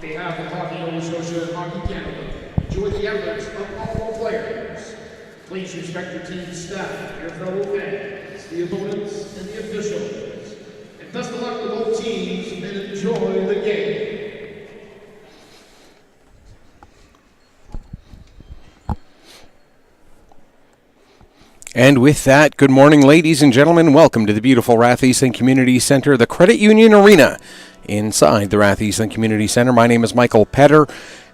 behalf of Hockey Nova Scotia and Hockey Canada, enjoy the efforts of all players. Please respect your team staff, your fellow fans, the opponents, and the officials. And best of luck to both teams, and enjoy the game. And with that, good morning, ladies and gentlemen. Welcome to the beautiful Rathieson Community Center, the Credit Union Arena inside the Rathieson Community Center. My name is Michael Petter.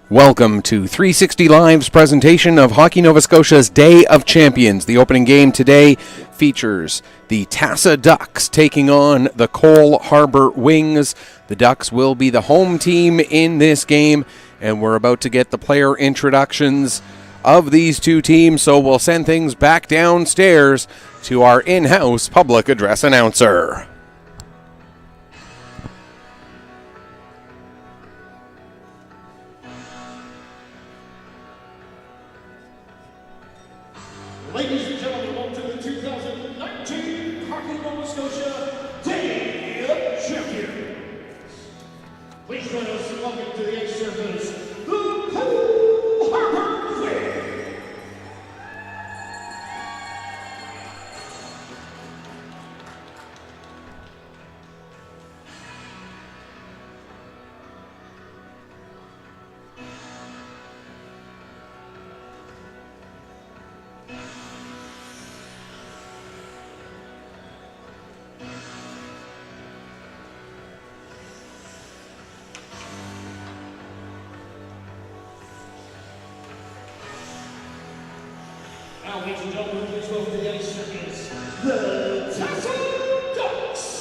Welcome to 360 Live's presentation of Hockey Nova Scotia's Day of Champions. The opening game today features the Tassa Ducks taking on the Cole Harbour Wings. The Ducks will be the home team in this game, and we're about to get the player introductions of these two teams, so we'll send things back downstairs to our in-house public address announcer. Ladies and gentlemen, welcome to the 2019 Hockey Nova Scotia Day of Champions. Please join us in welcoming to the ice surface, the Cole Harbour Wings. Now, ladies and gentlemen, please welcome to the ice surface, the Tassa Ducks.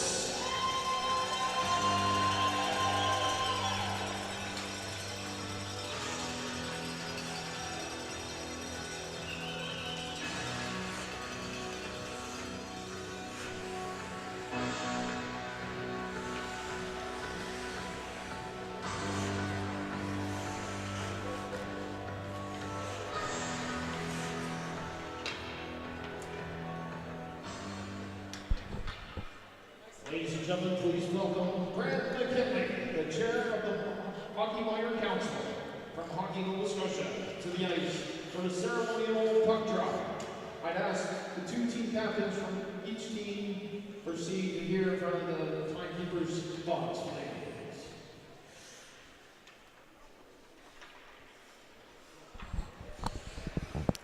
Ladies and gentlemen, please welcome Brad McKinley, the chair of the Hockey Minor Council from Hockey Nova Scotia, to the ice for the ceremonial puck drop. I'd ask the two team captains from each team proceed to here in front of the timekeeper's box, please.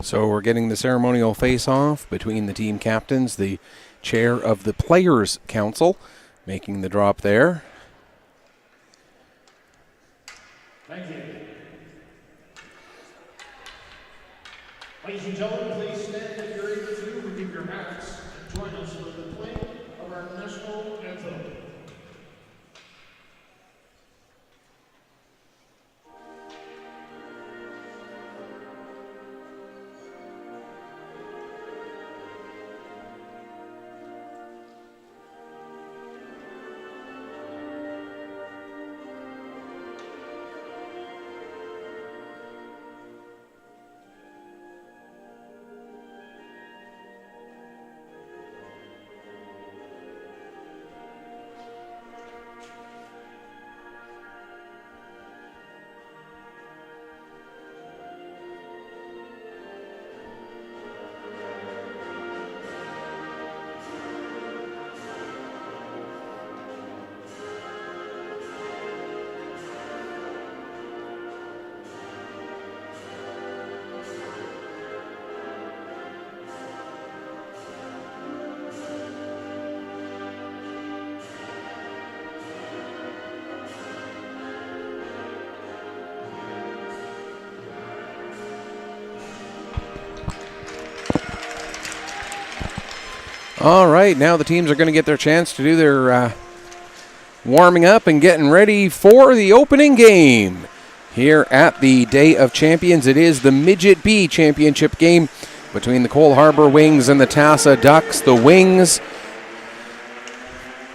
So we're getting the ceremonial face-off between the team captains, the chair of the Players' Council, making the drop there. Thank you. Ladies and gentlemen, please stand if you're able to, remove your hats, and join us for the playing of our national anthem. All right, now the teams are going to get their chance to do their warming up and getting ready for the opening game here at the Day of Champions. It is the Midget B championship game between the Cole Harbour Wings and the Tassa Ducks. The Wings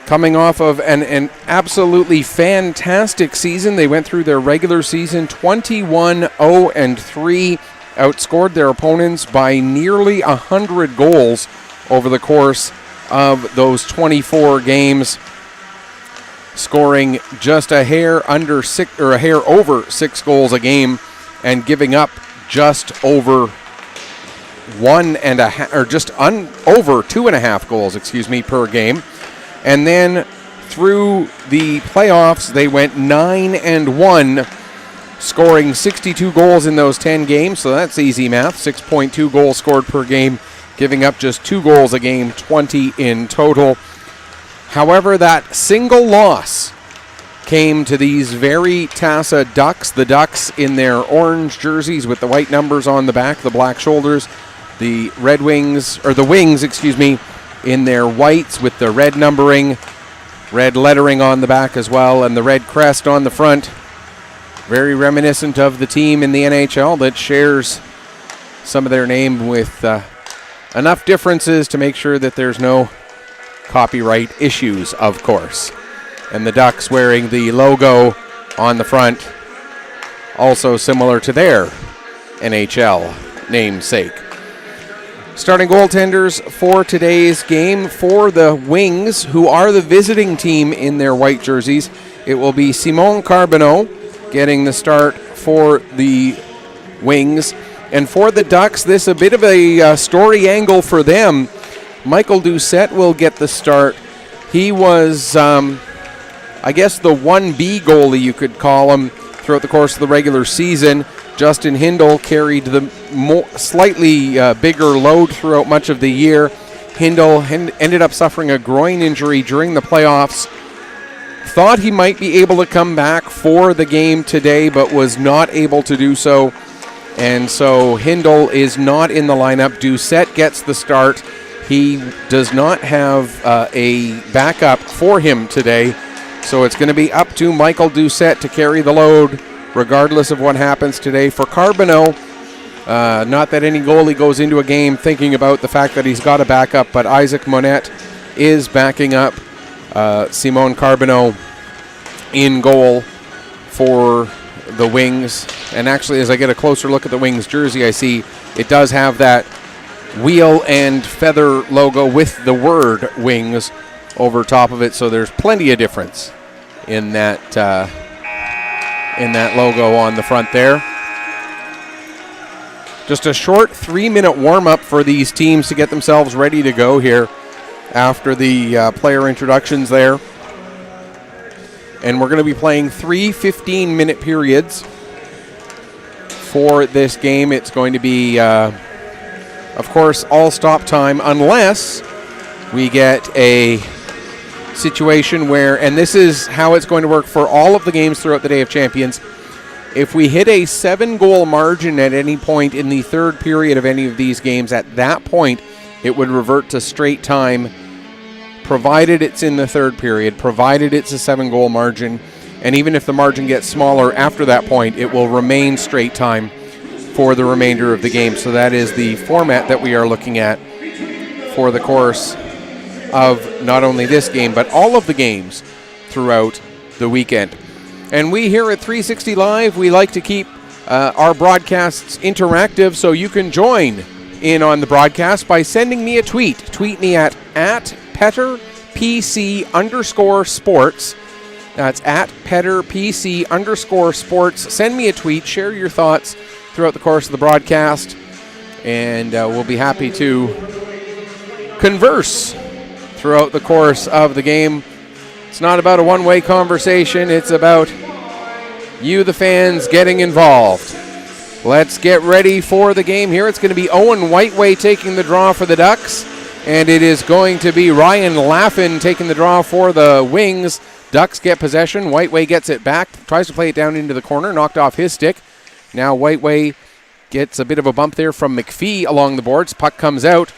coming off of an absolutely fantastic season. They went through their regular season 21-0-3, outscored their opponents by nearly 100 goals over the course of those 24 games. scoring just a hair under 6 or a hair over 6 goals a game and giving up just over over 2.5 goals, per game. And then through the playoffs, they went 9-1, scoring 62 goals in those 10 games. So that's easy math. 6.2 goals scored per game, giving up just 2 goals a game, 20 in total. However, that single loss came to these very Tassa Ducks. The Ducks in their orange jerseys with the white numbers on the back, the black shoulders. The Wings, in their whites with the red numbering, red lettering on the back as well, and the red crest on the front. Very reminiscent of the team in the NHL that shares some of their name with enough differences to make sure that there's no copyright issues, of course. And the Ducks wearing the logo on the front, also similar to their NHL namesake. Starting goaltenders for today's game for the Wings, who are the visiting team in their white jerseys. It will be Simon Carbonneau getting the start for the Wings. And for the Ducks, this a bit of a story angle for them. Michael Doucette will get the start. He was, the 1B goalie, you could call him, throughout the course of the regular season. Justin Hindle carried the slightly bigger load throughout much of the year. Hindle ended up suffering a groin injury during the playoffs. Thought he might be able to come back for the game today, but was not able to do so. And so Hindle is not in the lineup. Doucette gets the start. He does not have a backup for him today. So it's going to be up to Michael Doucette to carry the load, regardless of what happens today. For Carbonneau, not that any goalie goes into a game thinking about the fact that he's got a backup, but Isaac Monette is backing up Simon Carbonneau in goal for the Wings. And actually, as I get a closer look at the Wings jersey, I see it does have that wheel and feather logo with the word Wings over top of it, so there's plenty of difference in that logo on the front there. Just a short 3-minute warm-up for these teams to get themselves ready to go here after the player introductions there. And we're going to be playing 3 15-minute periods for this game. It's going to be, of course, all stop time unless we get a situation where, and this is how it's going to work for all of the games throughout the Day of Champions, if we hit a 7-goal margin at any point in the third period of any of these games, at that point it would revert to straight time, provided it's in the third period, provided it's a 7-goal margin, and even if the margin gets smaller after that point, it will remain straight time for the remainder of the game. So that is the format that we are looking at for the course of not only this game, but all of the games throughout the weekend. And we here at 360 Live, we like to keep our broadcasts interactive, so you can join in on the broadcast by sending me a tweet. Tweet me at PetterPC_sports. That's at PetterPC_sports. Send me a tweet, share your thoughts throughout the course of the broadcast, and we'll be happy to converse throughout the course of the game. It's not about a one-way conversation. It's about you, the fans, getting involved. Let's get ready for the game here. It's going to be Owen Whiteway taking the draw for the Ducks, and it is going to be Ryan Laffin taking the draw for the Wings. Ducks get possession. Whiteway gets it back, tries to play it down into the corner, knocked off his stick. Now Whiteway gets a bit of a bump there from McPhee along the boards. Puck comes out,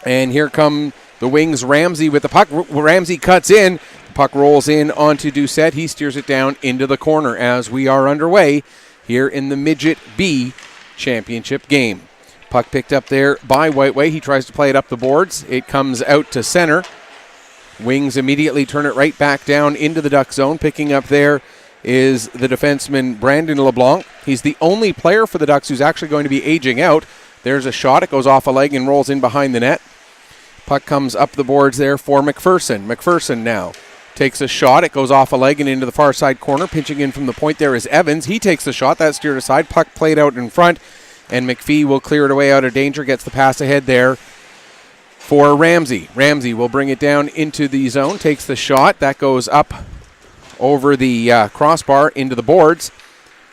and here come the Wings. Ramsey with the puck. Ramsey cuts in. The puck rolls in onto Doucette. He steers it down into the corner as we are underway here in the Midget B championship game. Puck picked up there by Whiteway. He tries to play it up the boards. It comes out to center. Wings immediately turn it right back down into the Duck zone. Picking up there is the defenseman Brandon LeBlanc. He's the only player for the Ducks who's actually going to be aging out. There's a shot. It goes off a leg and rolls in behind the net. Puck comes up the boards there for McPherson. McPherson now takes a shot. It goes off a leg and into the far side corner. Pinching in from the point there is Evans. He takes the shot. That's steered aside. Puck played out in front, and McPhee will clear it away out of danger. Gets the pass ahead there for Ramsey. Ramsey will bring it down into the zone. Takes the shot. That goes up over the crossbar into the boards,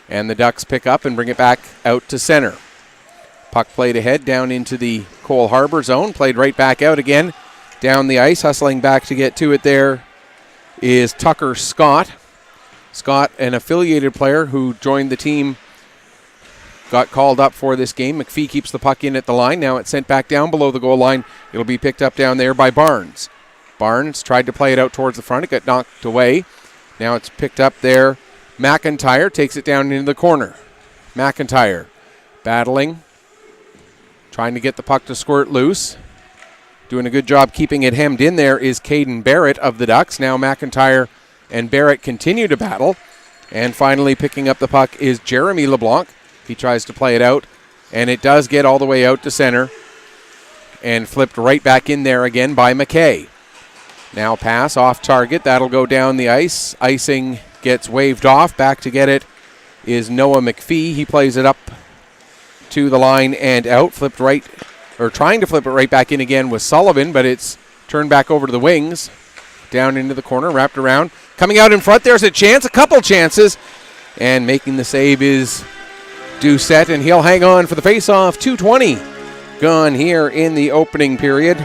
and the Ducks pick up and bring it back out to center. Puck played ahead down into the Cole Harbour zone. Played right back out again down the ice. Hustling back to get to it there is Tucker Scott. Scott, an affiliated player who joined the team, got called up for this game. McPhee keeps the puck in at the line. Now it's sent back down below the goal line. It'll be picked up down there by Barnes. Barnes tried to play it out towards the front. It got knocked away. Now it's picked up there. McIntyre takes it down into the corner. McIntyre battling, trying to get the puck to squirt loose. Doing a good job keeping it hemmed in there is Caden Barrett of the Ducks. Now McIntyre and Barrett continue to battle. And finally picking up the puck is Jeremy LeBlanc. He tries to play it out, and it does get all the way out to center and flipped right back in there again by McKay. Now pass off target. That'll go down the ice. Icing gets waved off. Back to get it is Noah McPhee. He plays it up to the line and out. Flipped right, or trying to flip it right back in again with Sullivan, but it's turned back over to the wings. Down into the corner, wrapped around. Coming out in front, there's a chance, a couple chances. And making the save is Doucette, and he'll hang on for the face-off. 2:20 gone here in the opening period.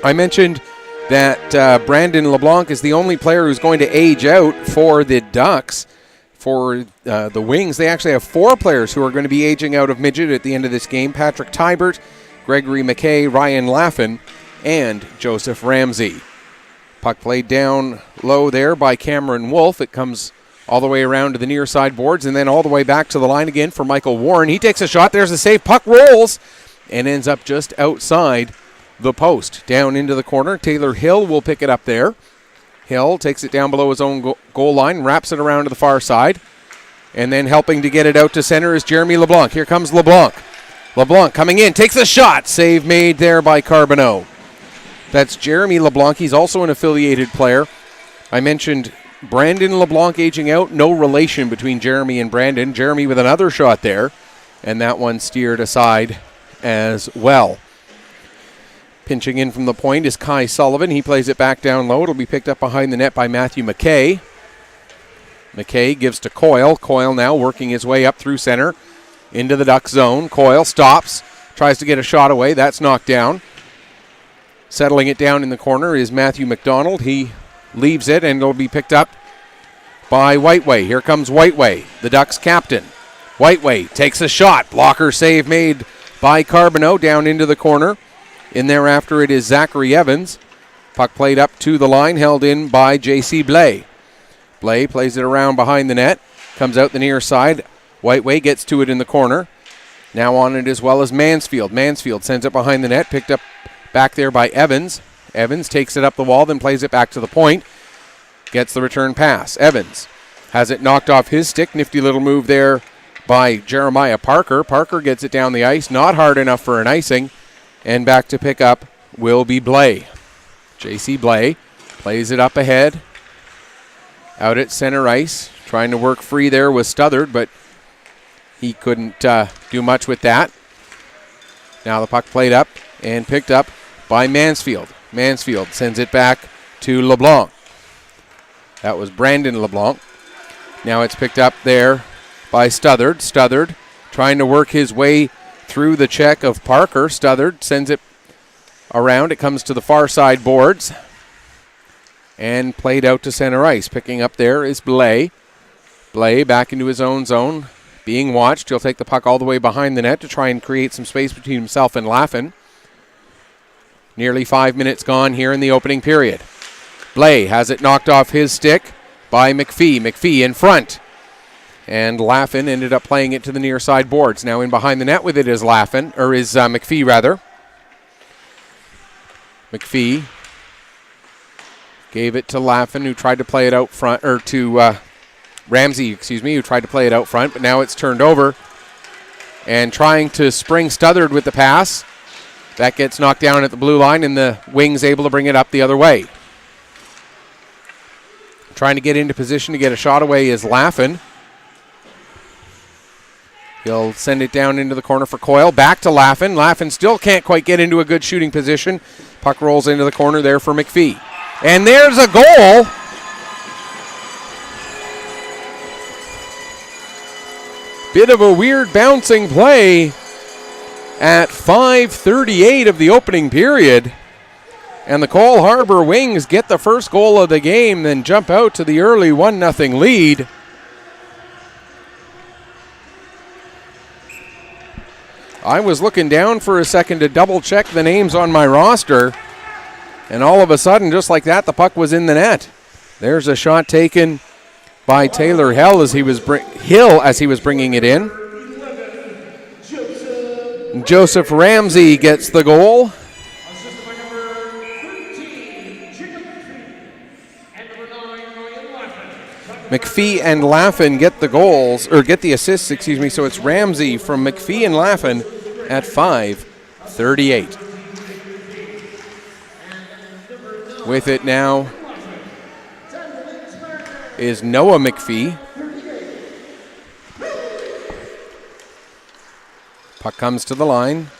I mentioned that Brandon LeBlanc is the only player who's going to age out for the Ducks. For the Wings, they actually have 4 players who are going to be aging out of Midget at the end of this game. Patrick Tybert, Gregory McKay, Ryan Laffin, and Joseph Ramsey. Puck played down low there by Cameron Wolfe. It comes all the way around to the near side boards and then all the way back to the line again for Michael Warren. He takes a shot. There's a save. Puck rolls and ends up just outside the post. Down into the corner. Taylor Hill will pick it up there. Hill takes it down below his own goal line, wraps it around to the far side, and then helping to get it out to center is Jeremy LeBlanc. Here comes LeBlanc. LeBlanc coming in, takes a shot. Save made there by Carbonneau. That's Jeremy LeBlanc. He's also an affiliated player. I mentioned Brandon LeBlanc aging out. No relation between Jeremy and Brandon. Jeremy with another shot there, and that one steered aside as well. Pinching in from the point is Kai Sullivan. He plays it back down low. It'll be picked up behind the net by Matthew McKay. McKay gives to Coyle. Coyle now working his way up through center into the Duck zone. Coyle stops, tries to get a shot away. That's knocked down. Settling it down in the corner is Matthew McDonald. He leaves it, and it'll be picked up by Whiteway. Here comes Whiteway, the Ducks captain. Whiteway takes a shot. Blocker save made by Carbonneau down into the corner. In thereafter, it is Zachary Evans. Puck played up to the line, held in by J.C. Blais. Blais plays it around behind the net, comes out the near side. Whiteway gets to it in the corner. Now on it as well as Mansfield. Mansfield sends it behind the net, picked up back there by Evans. Evans takes it up the wall, then plays it back to the point. Gets the return pass. Evans has it knocked off his stick. Nifty little move there by Jeremiah Parker. Parker gets it down the ice, not hard enough for an icing. And back to pick up will be Blais. J.C. Blais plays it up ahead. Out at center ice. Trying to work free there with Stothard, but he couldn't do much with that. Now the puck played up and picked up by Mansfield. Mansfield sends it back to LeBlanc. That was Brandon LeBlanc. Now it's picked up there by Stothard. Stothard trying to work his way through the check of Parker. Stothard sends it around. It comes to the far side boards and played out to center ice. Picking up there is Blais. Blais back into his own zone, being watched. He'll take the puck all the way behind the net to try and create some space between himself and Laffin. Nearly 5 minutes gone here in the opening period. Blais has it knocked off his stick by McPhee. McPhee in front. And Laffin ended up playing it to the near side boards. Now in behind the net with it is Laffin, or is McPhee rather. McPhee gave it to Laffin, who tried to play it out front, or to Ramsey, who tried to play it out front, but now it's turned over. And trying to spring Stothard with the pass. That gets knocked down at the blue line, and the Wings able to bring it up the other way. Trying to get into position to get a shot away is Laffin. He'll send it down into the corner for Coyle. Back to Laffin. Laffin still can't quite get into a good shooting position. Puck rolls into the corner there for McPhee. And there's a goal. Bit of a weird bouncing play at 5:38 of the opening period. And the Cole Harbour Wings get the first goal of the game, then jump out to the early 1-0 lead. I was looking down for a second to double check the names on my roster, and all of a sudden, just like that, the puck was in the net. There's a shot taken by Taylor Hill as he was bringing it in. Joseph Ramsey gets the goal. McPhee and Laffin get the goals, or get the assists, so it's Ramsey from McPhee and Laffin at 5:38. With it now is Noah McPhee. Puck comes to the line.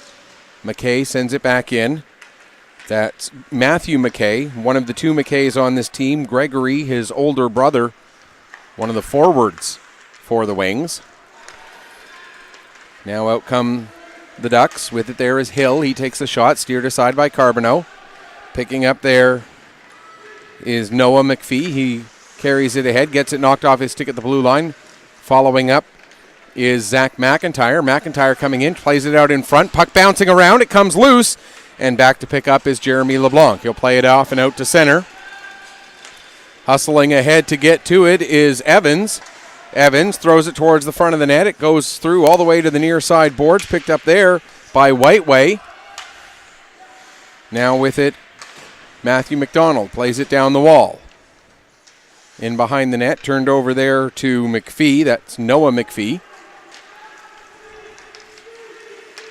McKay sends it back in. That's Matthew McKay, one of the two McKays on this team. Gregory, his older brother, one of the forwards for the Wings. Now out come the Ducks. With it there is Hill. He takes a shot, steered aside by Carbonneau. Picking up there is Noah McPhee. He carries it ahead, gets it knocked off his stick at the blue line. Following up is Zach McIntyre. McIntyre coming in, plays it out in front. Puck bouncing around. It comes loose. And back to pick up is Jeremy LeBlanc. He'll play it off and out to center. Hustling ahead to get to it is Evans. Evans throws it towards the front of the net. It goes through all the way to the near side boards. Picked up there by Whiteway. Now with it, Matthew McDonald plays it down the wall. In behind the net, turned over there to McPhee. That's Noah McPhee.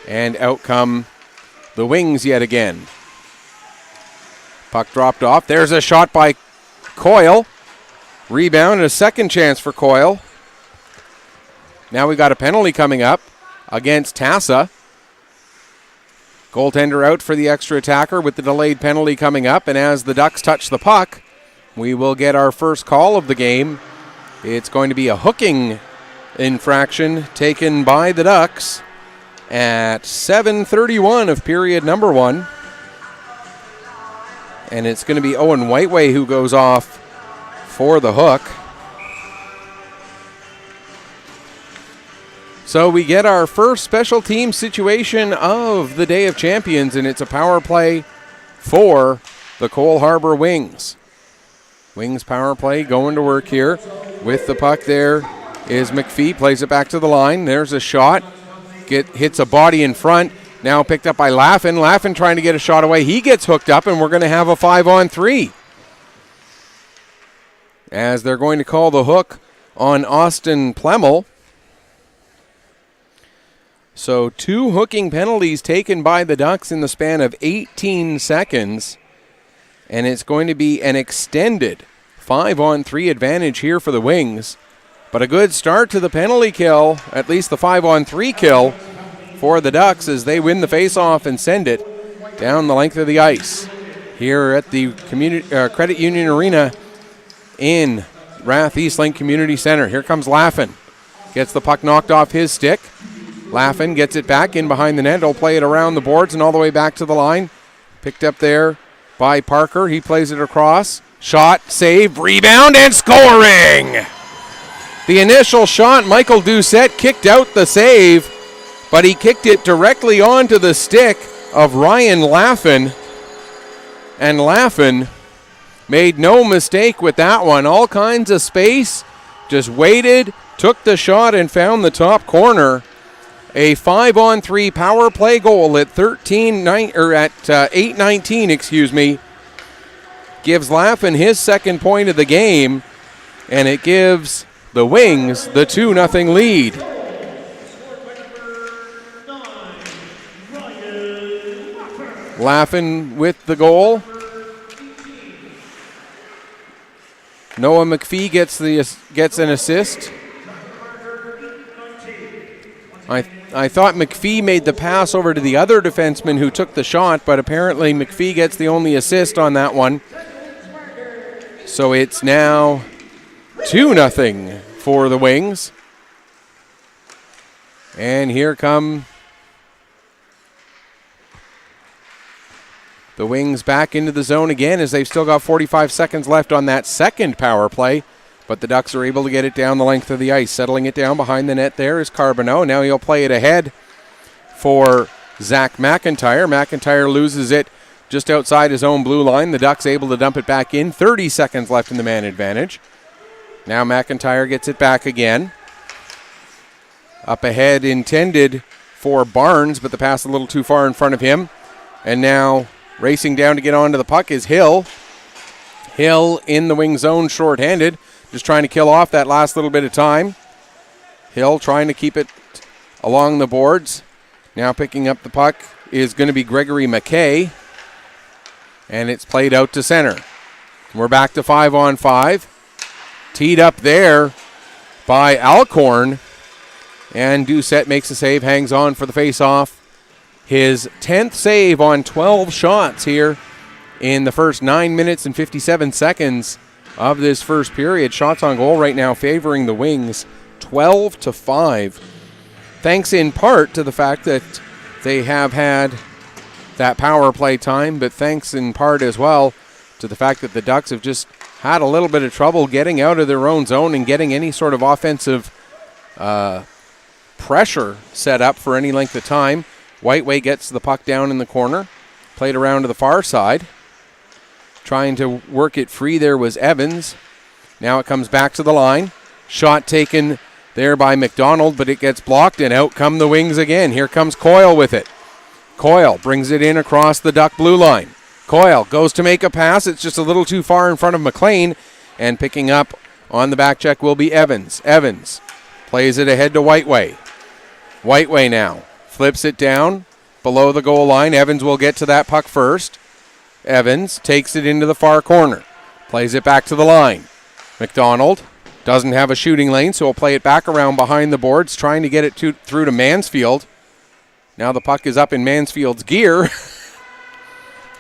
And out come the Wings yet again. Puck dropped off. There's a shot by Coyle. Rebound and a second chance for Coyle. Now we got a penalty coming up against Tassa. Goaltender out for the extra attacker with the delayed penalty coming up. And as the Ducks touch the puck, we will get our first call of the game. It's going to be a hooking infraction taken by the Ducks at 7:31 of period number 1. And it's going to be Owen Whiteway who goes off for the hook. So we get our first special team situation of the Day of Champions, and it's a power play for the Cole Harbour Wings. Wings power play going to work here. With the puck there is McPhee, plays it back to the line. There's a shot. Hits a body in front. Now picked up by Laffin. Laffin trying to get a shot away. He gets hooked up, and we're going to have a 5-on-3. As they're going to call the hook on Austin Plemmel. So 2 hooking penalties taken by the Ducks in the span of 18 seconds. And it's going to be an extended 5-on-3 advantage here for the Wings. But a good start to the penalty kill, at least the 5-on-3 kill, for the Ducks as they win the faceoff and send it down the length of the ice here at the Credit Union Arena in Rath Eastlink Community Center. Here comes Laffin. Gets the puck knocked off his stick. Laffin gets it back in behind the net. He'll play it around the boards and all the way back to the line. Picked up there by Parker. He plays it across. Shot, save, rebound, and scoring! The initial shot, Michael Doucette kicked out the save, but he kicked it directly onto the stick of Ryan Laffin. And Laffin made no mistake with that one. All kinds of space, just waited, took the shot, and found the top corner. A 5-on-3 power play goal at 8:19, gives Laffin his second point of the game, and it gives the Wings the 2-0 lead. Laffin with the goal. Noah McPhee gets an assist. I thought McPhee made the pass over to the other defenseman who took the shot, but apparently McPhee gets the only assist on that one. So it's now 2-0 for the Wings. And here come the Wings back into the zone again as they've still got 45 seconds left on that second power play. But the Ducks are able to get it down the length of the ice. Settling it down behind the net there is Carbonneau. Now he'll play it ahead for Zach McIntyre. McIntyre loses it just outside his own blue line. The Ducks able to dump it back in. 30 seconds left in the man advantage. Now McIntyre gets it back again. Up ahead intended for Barnes, but the pass a little too far in front of him. And now racing down to get onto the puck is Hill. Hill in the wing zone shorthanded. Just trying to kill off that last little bit of time. Hill trying to keep it along the boards. Now picking up the puck is going to be Gregory McKay. And it's played out to center. We're back to 5-on-5. Teed up there by Alcorn. And Doucette makes a save, hangs on for the face-off. His 10th save on 12 shots here in the first 9 minutes and 57 seconds of this first period. Shots on goal right now favoring the Wings 12-5. Thanks in part to the fact that they have had that power play time, but thanks in part as well to the fact that the Ducks have just had a little bit of trouble getting out of their own zone and getting any sort of offensive pressure set up for any length of time. Whiteway gets the puck down in the corner, played around to the far side. Trying to work it free there was Evans. Now it comes back to the line. Shot taken there by McDonald, but it gets blocked, and out come the Wings again. Here comes Coyle with it. Coyle brings it in across the Duck blue line. Coyle goes to make a pass. It's just a little too far in front of McLean, and picking up on the back check will be Evans. Evans plays it ahead to Whiteway. Whiteway now flips it down below the goal line. Evans will get to that puck first. Evans takes it into the far corner. Plays it back to the line. McDonald doesn't have a shooting lane, so he'll play it back around behind the boards, trying to get it through to Mansfield. Now the puck is up in Mansfield's gear.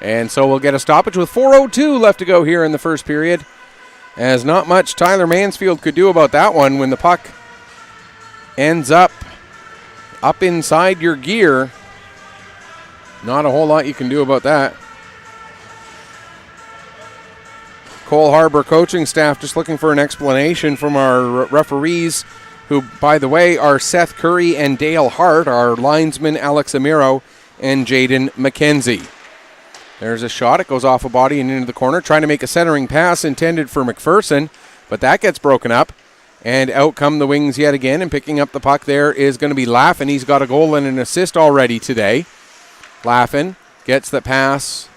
And so we'll get a stoppage with 4:02 left to go here in the first period. As not much Tyler Mansfield could do about that one when the puck ends up inside your gear. Not a whole lot you can do about that. Cole Harbour coaching staff just looking for an explanation from our referees, who, by the way, are Seth Curry and Dale Hart, our linesman Alex Amiro, and Jaden McKenzie. There's a shot. It goes off a body and into the corner, trying to make a centering pass intended for McPherson, but that gets broken up, and out come the Wings yet again, and picking up the puck there is going to be Laffin. He's got a goal and an assist already today. Laffin gets the pass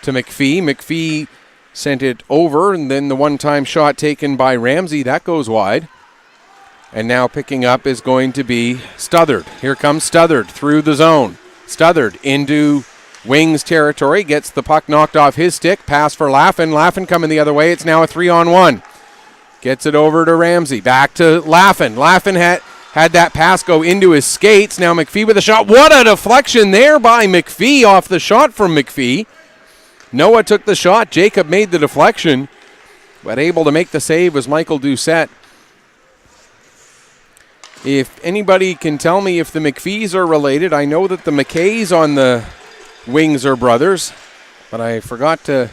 to McPhee. McPhee sent it over, and then the one-time shot taken by Ramsey, that goes wide. And now picking up is going to be Stothard. Here comes Stothard through the zone. Stothard into Wings territory, gets the puck knocked off his stick. Pass for Laffin. Laffin coming the other way. It's now a 3-on-1. Gets it over to Ramsey. Back to Laffin. Laffin had that pass go into his skates. Now McPhee with a shot. What a deflection there by McPhee off the shot from McPhee. Noah took the shot. Jacob made the deflection, but able to make the save was Michael Doucette. If anybody can tell me if the McPhees are related, I know that the McKays on the Wings are brothers, but I forgot to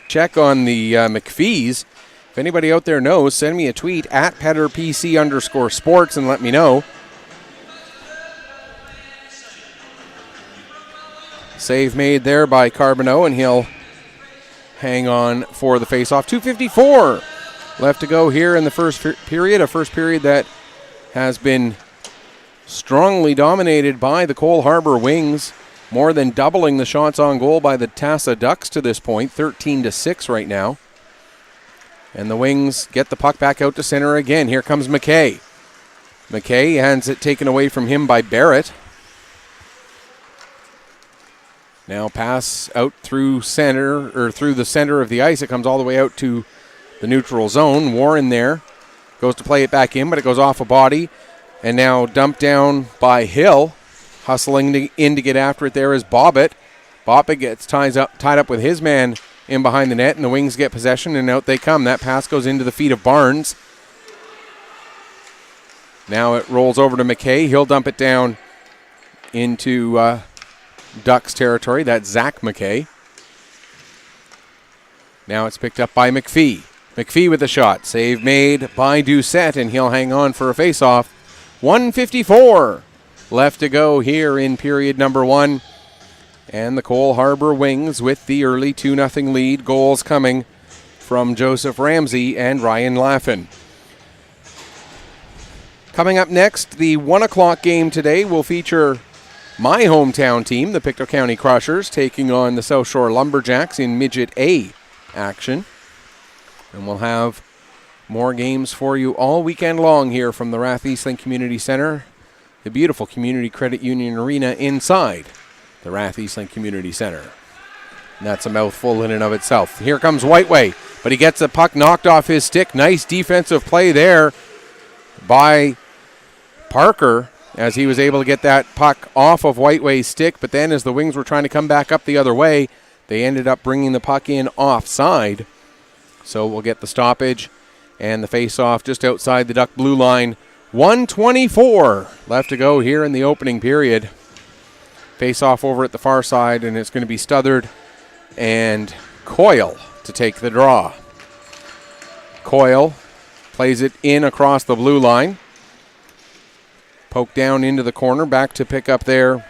check on the McPhees. If anybody out there knows, send me a tweet at PetterPC_sports and let me know. Save made there by Carbonneau, and he'll hang on for the faceoff. 2:54 left to go here in the first period, a first period that has been strongly dominated by the Cole Harbour Wings, more than doubling the shots on goal by the Tassa Ducks to this point, 13-6 right now. And the Wings get the puck back out to center again. Here comes McKay. McKay has it taken away from him by Barrett. Now pass out through center, or through the center of the ice. It comes all the way out to the neutral zone. Warren there goes to play it back in, but it goes off a body. And now dumped down by Hill. Hustling in to get after it there is Bobbitt. Bobbitt gets tied up with his man in behind the net, and the Wings get possession, and out they come. That pass goes into the feet of Barnes. Now it rolls over to McKay. He'll dump it down into Ducks territory. That's Zach McKay. Now it's picked up by McPhee. McPhee with the shot. Save made by Doucette, and he'll hang on for a face-off. 1:54 left to go here in period number 1. And the Cole Harbour Wings with the early 2-0 lead. Goals coming from Joseph Ramsey and Ryan Laffin. Coming up next, the 1 o'clock game today will feature my hometown team, the Pictou County Crushers, taking on the South Shore Lumberjacks in Midget A action. And we'll have more games for you all weekend long here from the Rath Eastlink Community Center, the beautiful Community Credit Union Arena inside the Rath Eastlink Community Center. And that's a mouthful in and of itself. Here comes Whiteway, but he gets the puck knocked off his stick. Nice defensive play there by Parker as he was able to get that puck off of Whiteway's stick, but then as the Wings were trying to come back up the other way, they ended up bringing the puck in offside. So we'll get the stoppage and the face-off just outside the Duck blue line. 1:24 left to go here in the opening period. Face-off over at the far side, and it's going to be Stothard and Coyle to take the draw. Coyle plays it in across the blue line. Poke down into the corner. Back to pick up there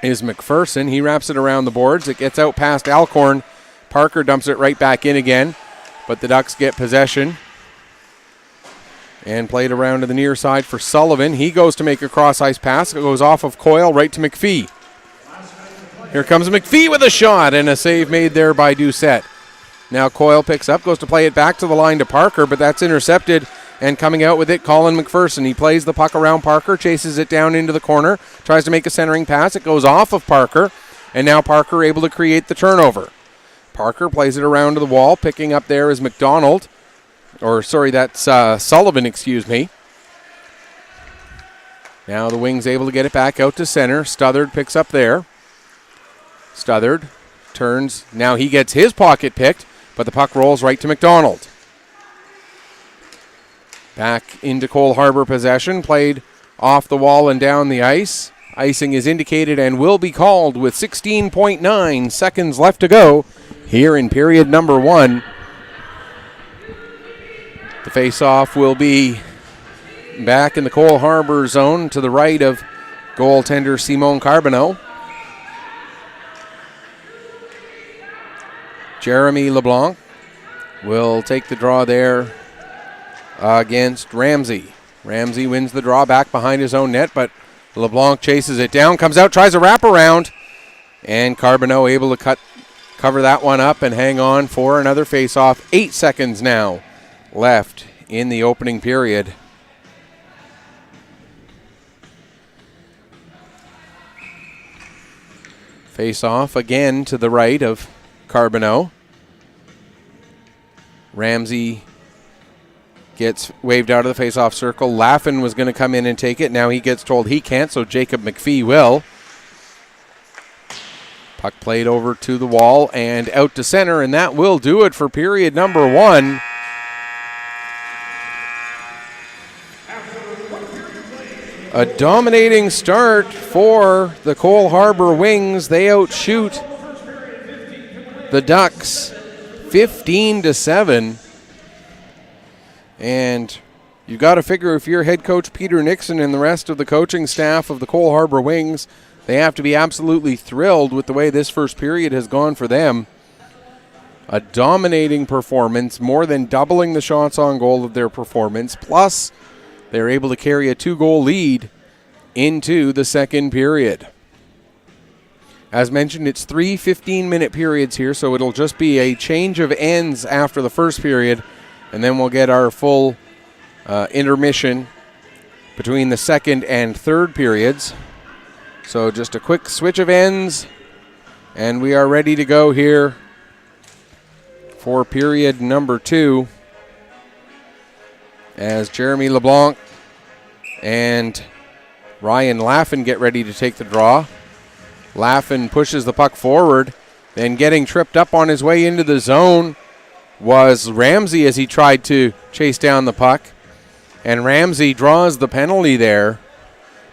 is McPherson. He wraps it around the boards. It gets out past Alcorn. Parker dumps it right back in again, but the Ducks get possession. And played around to the near side for Sullivan. He goes to make a cross-ice pass. It goes off of Coyle right to McPhee. Here comes McPhee with a shot, and a save made there by Doucette. Now Coyle picks up, goes to play it back to the line to Parker, but that's intercepted. And coming out with it, Colin McPherson. He plays the puck around Parker, chases it down into the corner, tries to make a centering pass. It goes off of Parker, and now Parker able to create the turnover. Parker plays it around to the wall. Picking up there is McDonald. That's Sullivan, excuse me. Now the Wings able to get it back out to center. Stothard picks up there. Stothard turns. Now he gets his pocket picked, but the puck rolls right to McDonald. Back into Cole Harbour possession. Played off the wall and down the ice. Icing is indicated and will be called with 16.9 seconds left to go here in period number 1. The face-off will be back in the Cole Harbour zone to the right of goaltender Simon Carbonneau. Jeremy LeBlanc will take the draw there against Ramsey. Ramsey wins the draw back behind his own net, but LeBlanc chases it down, comes out, tries a wraparound, and Carbonneau able to cover that one up and hang on for another face-off. 8 seconds now left in the opening period. Face-off again to the right of Carbonneau. Ramsey gets waved out of the face-off circle. Laffin was going to come in and take it. Now he gets told he can't, so Jacob McPhee will. Puck played over to the wall and out to center, and that will do it for period number 1. A dominating start for the Cole Harbour Wings. They outshoot the Ducks 15-7. And you've got to figure if you're head coach Peter Nixon and the rest of the coaching staff of the Cole Harbour Wings, they have to be absolutely thrilled with the way this first period has gone for them. A dominating performance, more than doubling the shots on goal of their performance, plus they're able to carry a 2-goal lead into the second period. As mentioned, it's 3 15-minute periods here, so it'll just be a change of ends after the first period, and then we'll get our full intermission between the second and third periods. So just a quick switch of ends, and we are ready to go here for period number 2. as Jeremy LeBlanc and Ryan Laffin get ready to take the draw. Laffin pushes the puck forward, then getting tripped up on his way into the zone was Ramsey as he tried to chase down the puck. And Ramsey draws the penalty there.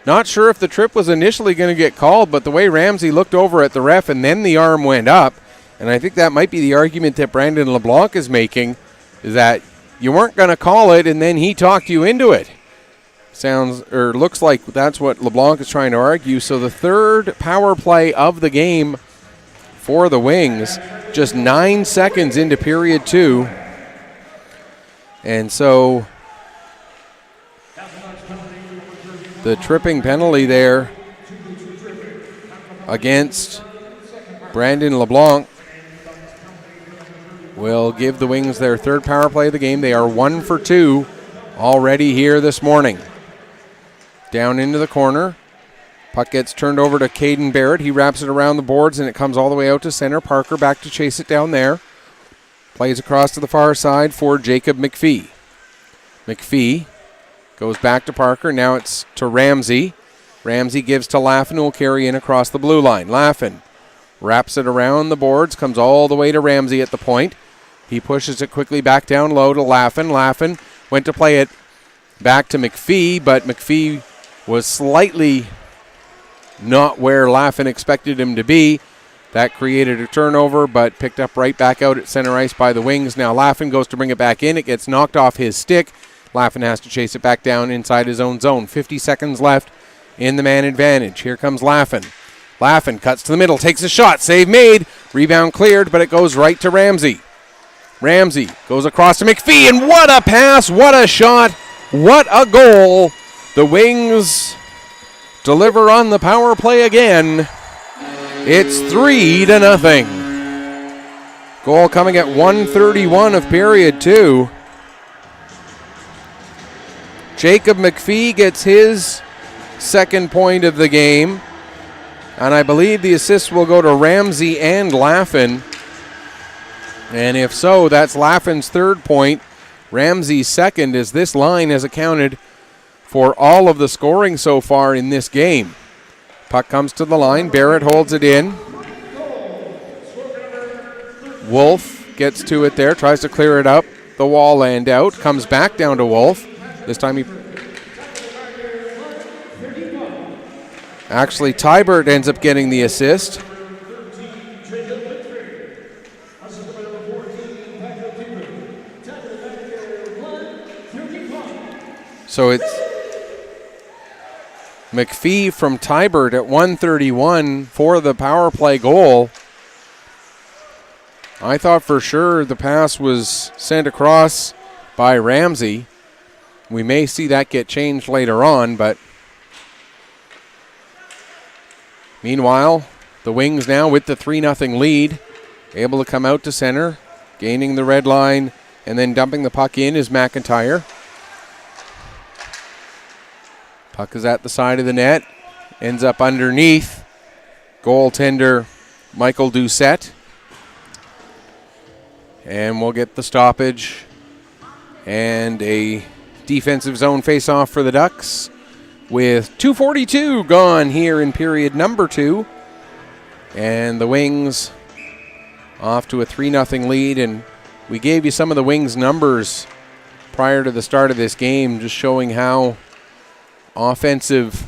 Not sure if the trip was initially going to get called, but the way Ramsey looked over at the ref and then the arm went up, and I think that might be the argument that Brandon LeBlanc is making, is that you weren't going to call it and then he talked you into it. Looks like that's what LeBlanc is trying to argue. So the third power play of the game for the Wings, just 9 seconds into period 2. And so the tripping penalty there against Brandon LeBlanc will give the Wings their third power play of the game. They are 1 for 2 already here this morning. Down into the corner. Puck gets turned over to Caden Barrett. He wraps it around the boards, and it comes all the way out to center. Parker back to chase it down there. Plays across to the far side for Jacob McPhee. McPhee goes back to Parker. Now it's to Ramsey. Ramsey gives to Laffin, who will carry in across the blue line. Laffin wraps it around the boards, comes all the way to Ramsey at the point. He pushes it quickly back down low to Laffin. Laffin went to play it back to McPhee, but McPhee was slightly not where Laffin expected him to be. That created a turnover, but picked up right back out at center ice by the Wings. Now Laffin goes to bring it back in. It gets knocked off his stick. Laffin has to chase it back down inside his own zone. 50 seconds left in the man advantage. Here comes Laffin. Laffin cuts to the middle, takes a shot. Save made. Rebound cleared, but it goes right to Ramsey. Ramsey goes across to McPhee, and what a pass, what a shot, what a goal. The Wings deliver on the power play again. It's 3-0. Goal coming at 1:31 of period 2. Jacob McPhee gets his second point of the game. And I believe the assist will go to Ramsey and Laffin. And if so, that's Laffin's third point. Ramsey's second, as this line has accounted for all of the scoring so far in this game. Puck comes to the line. Barrett holds it in. Wolf gets to it there, tries to clear it up the wall and out. Comes back down to Wolf. This time actually Tybert ends up getting the assist. So it's McPhee from Tybert at 1:31 for the power play goal. I thought for sure the pass was sent across by Ramsey. We may see that get changed later on, but meanwhile, the Wings now with the 3-0 lead, able to come out to center, gaining the red line, and then dumping the puck in is McIntyre. Puck is at the side of the net, ends up underneath goaltender Michael Doucette. And we'll get the stoppage and a defensive zone face-off for the Ducks with 2:42 gone here in period number 2. And the Wings off to a 3-0 lead. And we gave you some of the Wings numbers prior to the start of this game, just showing how offensive,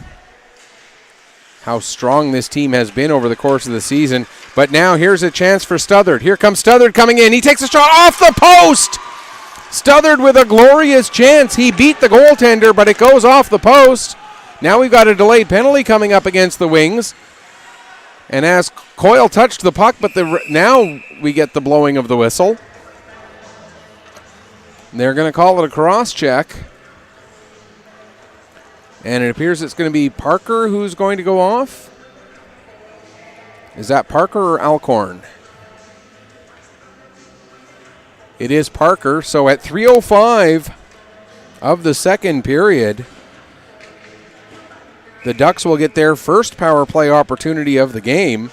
how strong this team has been over the course of the season. But now here's a chance for Stothard. Here comes Stothard coming in. He takes a shot off the post. Stothard with a glorious chance. He beat the goaltender, but it goes off the post. Now we've got a delayed penalty coming up against the Wings. And as Coyle touched the puck, but now we get the blowing of the whistle. They're going to call it a cross check. And it appears it's going to be Parker who's going to go off. Is that Parker or Alcorn? It is Parker. So at 3:05 of the second period, the Ducks will get their first power play opportunity of the game.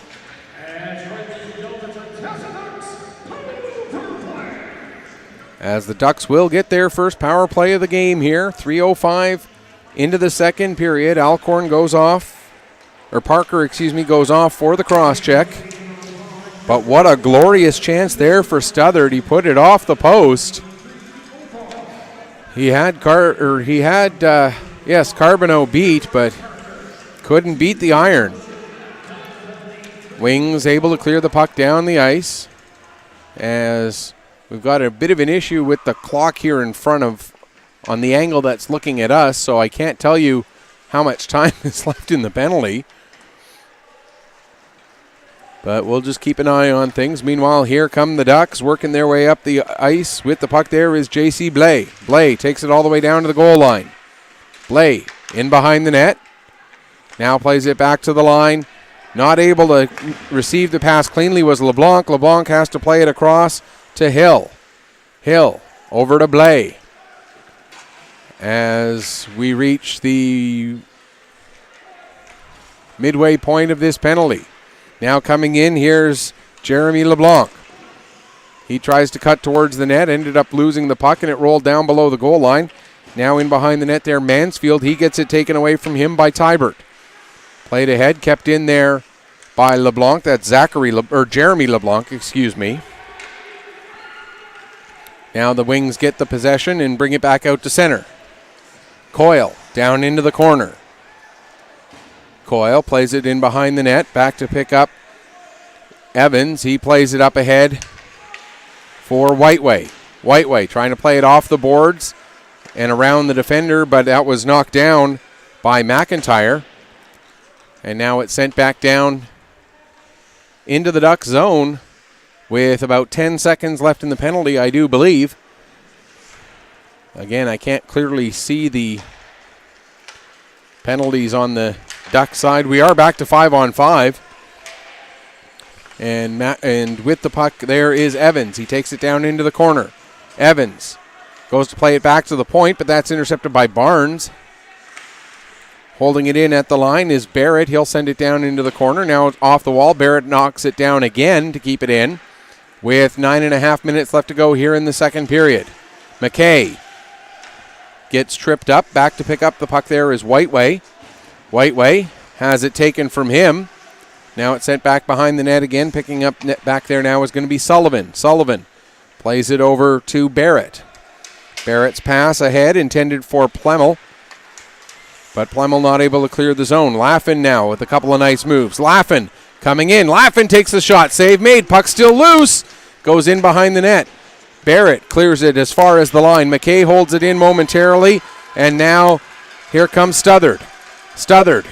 as the Ducks will get their first power play of the game here. 3:05 into the second period. Alcorn goes off, or Parker, goes off for the cross check. But what a glorious chance there for Stothard. He put it off the post. He had Carbonneau beat, but couldn't beat the iron. Wings able to clear the puck down the ice, as we've got a bit of an issue with the clock here in front of, on the angle that's looking at us, so I can't tell you how much time is left in the penalty. But we'll just keep an eye on things. Meanwhile, here come the Ducks working their way up the ice. With the puck there is J.C. Blais. Blais takes it all the way down to the goal line. Blais in behind the net. Now plays it back to the line. Not able to receive the pass cleanly was LeBlanc. LeBlanc has to play it across to Hill. Hill over to Blais. As we reach the midway point of this penalty. Now coming in, here's Jeremy LeBlanc. He tries to cut towards the net, ended up losing the puck, and it rolled down below the goal line. Now in behind the net there, Mansfield. He gets it taken away from him by Tybert. Played ahead, kept in there by LeBlanc. That's Jeremy LeBlanc, Now the Wings get the possession and bring it back out to center. Coyle down into the corner. Coyle plays it in behind the net, back to pick up Evans. He plays it up ahead for Whiteway. Whiteway trying to play it off the boards and around the defender, but that was knocked down by McIntyre. And now it's sent back down into the Ducks zone with about 10 seconds left in the penalty, I do believe. Again, I can't clearly see the penalties on the Duck side. We are back to 5-on-5. And with the puck there is Evans. He takes it down into the corner. Evans goes to play it back to the point, but that's intercepted by Barnes. Holding it in at the line is Barrett. He'll send it down into the corner. Now it's off the wall. Barrett knocks it down again to keep it in with 9.5 minutes left to go here in the second period. McKay gets tripped up. Back to pick up the puck there is Whiteway. Whiteway has it taken from him. Now it's sent back behind the net again. Picking up net back there now is going to be Sullivan. Sullivan plays it over to Barrett. Barrett's pass ahead intended for Plemmel, but Plemmel not able to clear the zone. Laffin now with a couple of nice moves. Laffin coming in. Laffin takes the shot. Save made. Puck still loose. Goes in behind the net. Barrett clears it as far as the line. McKay holds it in momentarily, and now here comes Stothard. Stothard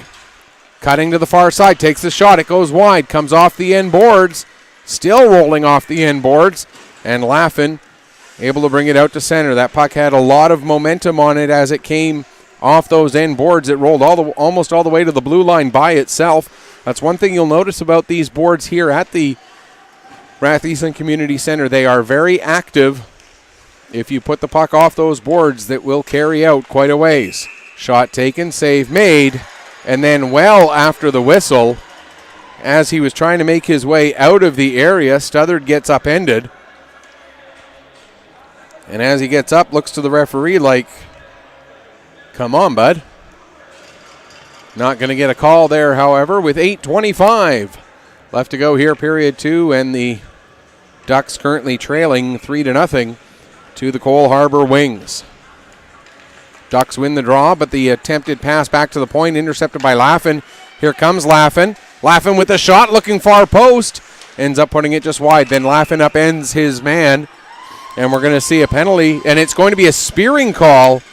cutting to the far side, takes the shot. It goes wide, comes off the end boards, still rolling off the end boards, and Laffin able to bring it out to center. That puck had a lot of momentum on it as it came off those end boards. It rolled almost all the way to the blue line by itself. That's one thing you'll notice about these boards here at the Rathieson Community Center. They are very active. If you put the puck off those boards, that will carry out quite a ways. Shot taken, save made, and then well after the whistle, as he was trying to make his way out of the area, Stothard gets upended. And as he gets up, looks to the referee like, come on, bud. Not going to get a call there, however, with 8:25 left to go here, period two, and the Ducks currently trailing 3-0 to the Cole Harbour Wings. Ducks win the draw, but the attempted pass back to the point, intercepted by Laffin. Here comes Laffin. Laffin with a shot, looking far post. Ends up putting it just wide. Then Laffin upends his man, and we're going to see a penalty, and it's going to be a spearing call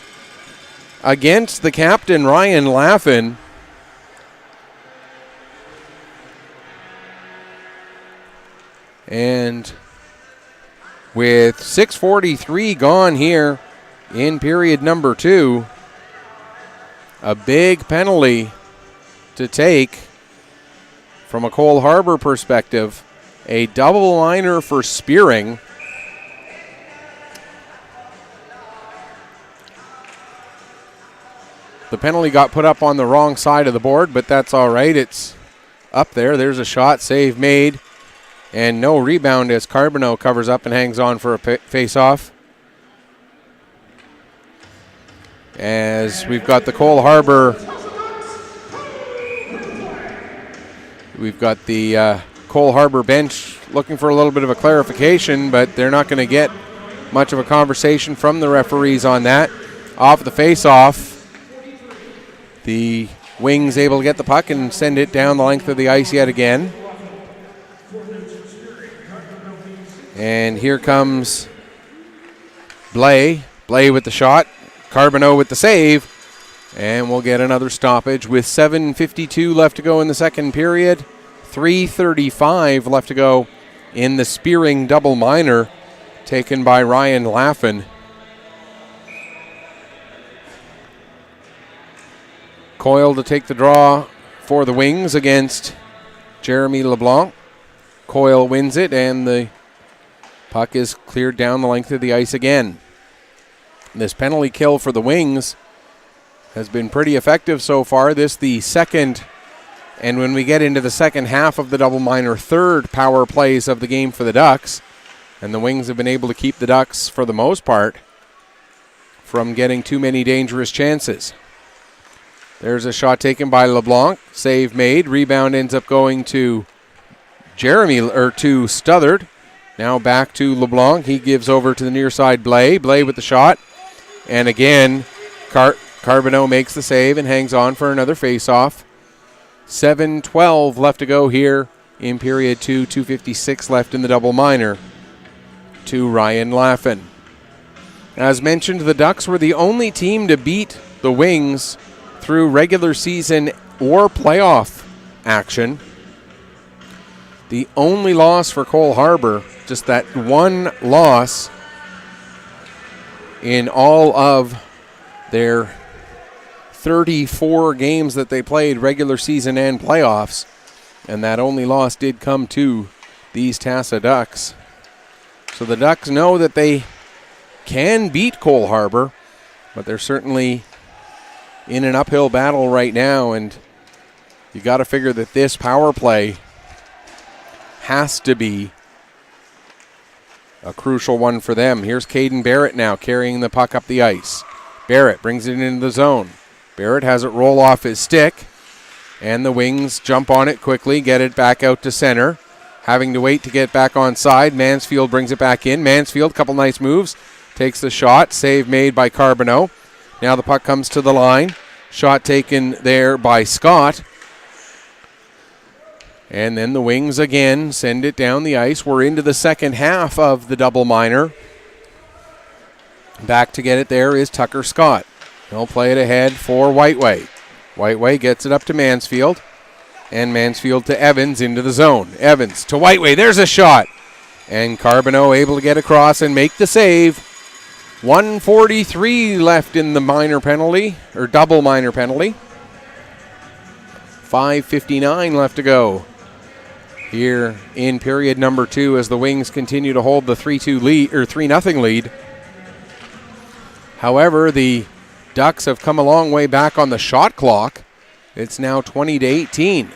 against the captain, Ryan Laffin. And with 6:43 gone here in period number two, a big penalty to take from a Cole Harbour perspective. A double liner for spearing. The penalty got put up on the wrong side of the board, but that's all right. It's up there. There's a shot, save made, and no rebound as Carbonneau covers up and hangs on for a face-off. as we've got the Cole Harbour. We've got the Cole Harbour bench looking for a little bit of a clarification, but they're not going to get much of a conversation from the referees on that. Off the face-off, the Wings able to get the puck and send it down the length of the ice yet again. And here comes Blais. Blais with the shot. Carbonneau with the save. And we'll get another stoppage with 7:52 left to go in the second period. 3:35 left to go in the spearing double minor taken by Ryan Laffin. Coyle to take the draw for the Wings against Jeremy LeBlanc. Coyle wins it, and the puck is cleared down the length of the ice again. This penalty kill for the Wings has been pretty effective so far. This the second, and when we get into the second half of the double minor, third power plays of the game for the Ducks. And the Wings have been able to keep the Ducks, for the most part, from getting too many dangerous chances. There's a shot taken by LeBlanc. Save made. Rebound ends up going to to Stothard. Now back to LeBlanc. He gives over to the near side Blais. Blais with the shot. And again, Carbonneau makes the save and hangs on for another face-off. 7:12 left to go here in period 2. 2:56 left in the double minor to Ryan Laffin. As mentioned, the Ducks were the only team to beat the Wings through regular season or playoff action. The only loss for Cole Harbour, just that one loss in all of their 34 games that they played, regular season and playoffs. And that only loss did come to these Tassa Ducks. So the Ducks know that they can beat Cole Harbour, but they're certainly in an uphill battle right now, and you got to figure that this power play has to be a crucial one for them. Here's Caden Barrett now carrying the puck up the ice. Barrett brings it into the zone. Barrett has it roll off his stick, and the Wings jump on it quickly, get it back out to center. Having to wait to get back on side. Mansfield brings it back in. Mansfield, couple nice moves, takes the shot. Save made by Carbonneau. Now the puck comes to the line. Shot taken there by Scott. And then the Wings again send it down the ice. We're into the second half of the double minor. Back to get it there is Tucker Scott. He'll play it ahead for Whiteway. Whiteway gets it up to Mansfield. And Mansfield to Evans into the zone. Evans to Whiteway. There's a shot. And Carbonneau able to get across and make the save. 1:43 left in the minor penalty, or double minor penalty. 5:59 left to go here in period number 2 as the Wings continue to hold the 3-2 lead, or 3-0 lead. However, the Ducks have come a long way back on the shot clock. It's now 20-18.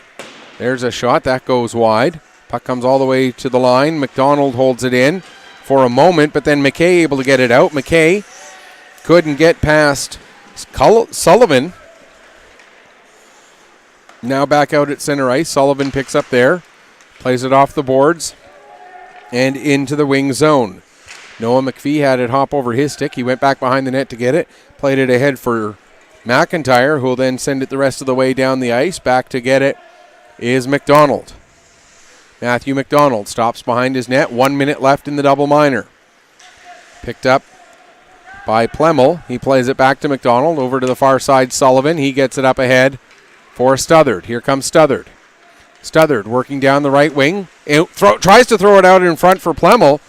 There's a shot that goes wide. Puck comes all the way to the line. McDonald holds it in for a moment, but then McKay able to get it out. McKay couldn't get past Sullivan. Now back out at center ice. Sullivan picks up there, plays it off the boards, and into the wing zone. Noah McPhee had it hop over his stick. He went back behind the net to get it, played it ahead for McIntyre, who will then send it the rest of the way down the ice. Back to get it is McDonald. Matthew McDonald stops behind his net. 1 minute left in the double minor. Picked up by Plemmel. He plays it back to McDonald. Over to the far side, Sullivan. He gets it up ahead for Stothard. Here comes Stothard. Stothard working down the right wing. Tries to throw it out in front for Plemmel.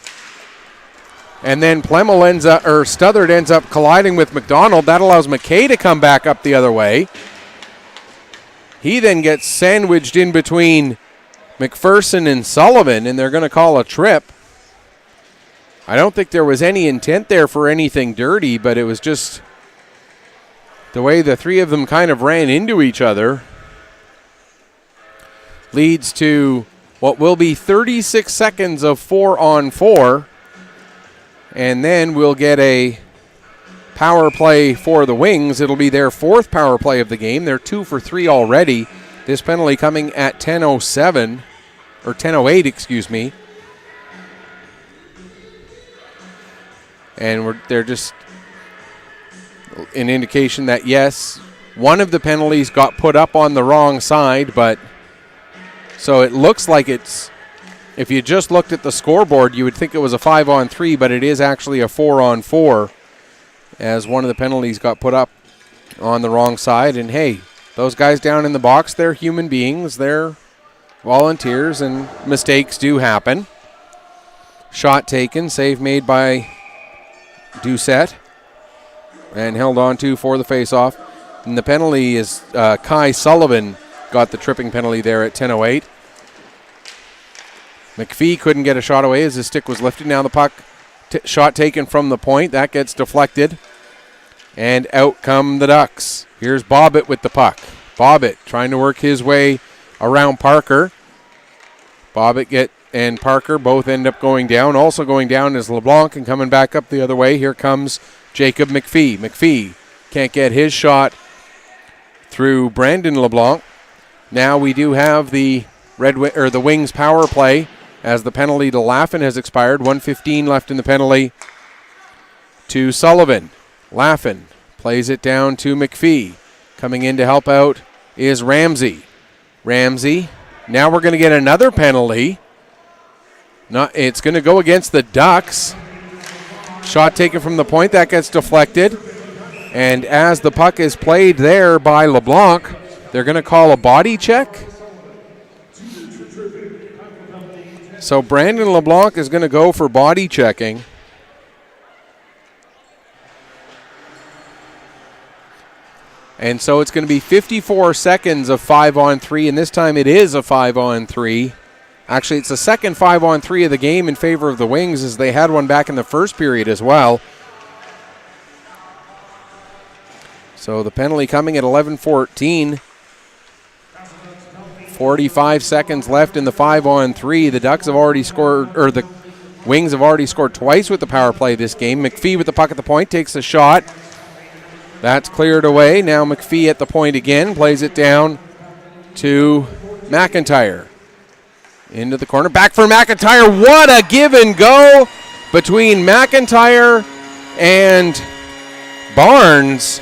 And then Stothard ends up colliding with McDonald. That allows McKay to come back up the other way. He then gets sandwiched in between McPherson and Sullivan, and they're going to call a trip. I don't think there was any intent there for anything dirty, but it was just the way the three of them kind of ran into each other. Leads to what will be 36 seconds of 4-on-4. And then we'll get a power play for the Wings. It'll be their 4th power play of the game. They're 2 for 3 already. This penalty coming at 10:07, or 10:08, excuse me. And they're just an indication that, yes, one of the penalties got put up on the wrong side, but so it looks like it's, if you just looked at the scoreboard, you would think it was a 5-on-3, but it is actually a 4-on-4, as one of the penalties got put up on the wrong side. And hey, those guys down in the box, they're human beings, they're volunteers, and mistakes do happen. Shot taken, save made by Doucette, and held on to for the faceoff. And the penalty is Kai Sullivan got the tripping penalty there at 10:08. McPhee couldn't get a shot away as his stick was lifted. Now the puck, shot taken from the point. That gets deflected. And out come the Ducks. Here's Bobbitt with the puck. Bobbitt trying to work his way around Parker. Bobbitt and Parker both end up going down. Also going down is LeBlanc, and coming back up the other way, here comes Jacob McPhee. McPhee can't get his shot through Brandon LeBlanc. Now we do have the Wings power play, as the penalty to Laffin has expired. 1:15 left in the penalty to Sullivan. Laffin plays it down to McPhee. Coming in to help out is Ramsey. Ramsey. Now we're going to get another penalty. It's going to go against the Ducks. Shot taken from the point. That gets deflected. And as the puck is played there by LeBlanc, they're going to call a body check. So Brandon LeBlanc is going to go for body checking. And so it's going to be 54 seconds of 5-on-3, and this time it is a 5-on-3. Actually, it's the second 5-on-3 of the game in favor of the Wings, as they had one back in the first period as well. So the penalty coming at 11:14. 45 seconds left in the 5-on-3. The Ducks have already scored, or the Wings have already scored twice with the power play this game. McPhee with the puck at the point takes a shot. That's cleared away. Now McPhee at the point again, plays it down to McIntyre. Into the corner, back for McIntyre. What a give and go between McIntyre and Barnes.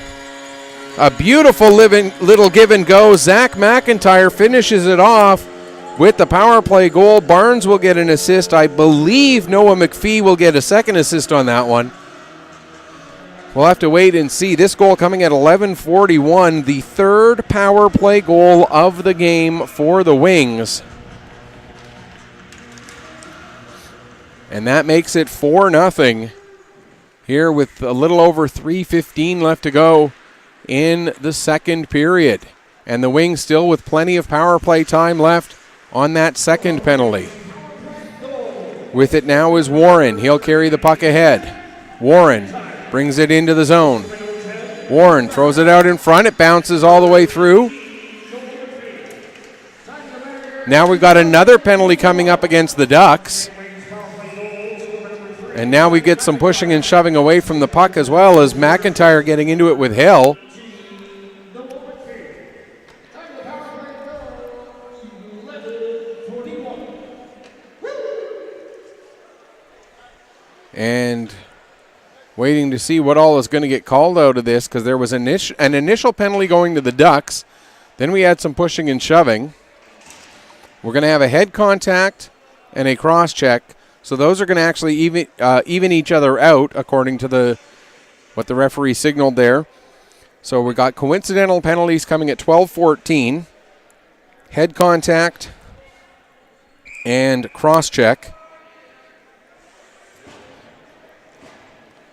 A beautiful little give and go. Zach McIntyre finishes it off with the power play goal. Barnes will get an assist. I believe Noah McPhee will get a second assist on that one. We'll have to wait and see. This goal coming at 11:41, the third power play goal of the game for the Wings. And that makes it 4-0 here with a little over 3:15 left to go in the second period. And the Wings still with plenty of power play time left on that second penalty. With it now is Warren. He'll carry the puck ahead. Warren brings it into the zone. Warren throws it out in front. It bounces all the way through. Now we've got another penalty coming up against the Ducks. And now we get some pushing and shoving away from the puck, as well as McIntyre getting into it with Hill. And waiting to see what all is going to get called out of this, because there was an initial penalty going to the Ducks. Then we had some pushing and shoving. We're going to have a head contact and a cross check. So those are going to actually even each other out, according to what the referee signaled there. So we got coincidental penalties coming at 12:14. Head contact and cross check.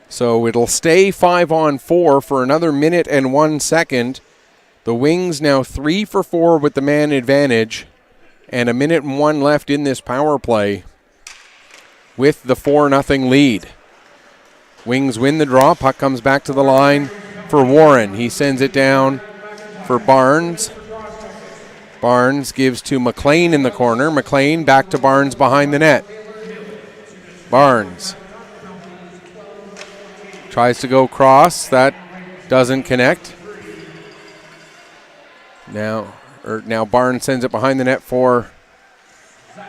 So it'll stay 5-on-4 for another minute and 1 second. The Wings now 3 for 4 with the man advantage, and a minute and 1 left in this power play with the 4-0 lead. Wings win the draw. Puck comes back to the line for Warren. He sends it down for Barnes. Barnes gives to McLean in the corner. McLean back to Barnes behind the net. Barnes Tries to go cross. That doesn't connect. Now Barnes sends it behind the net for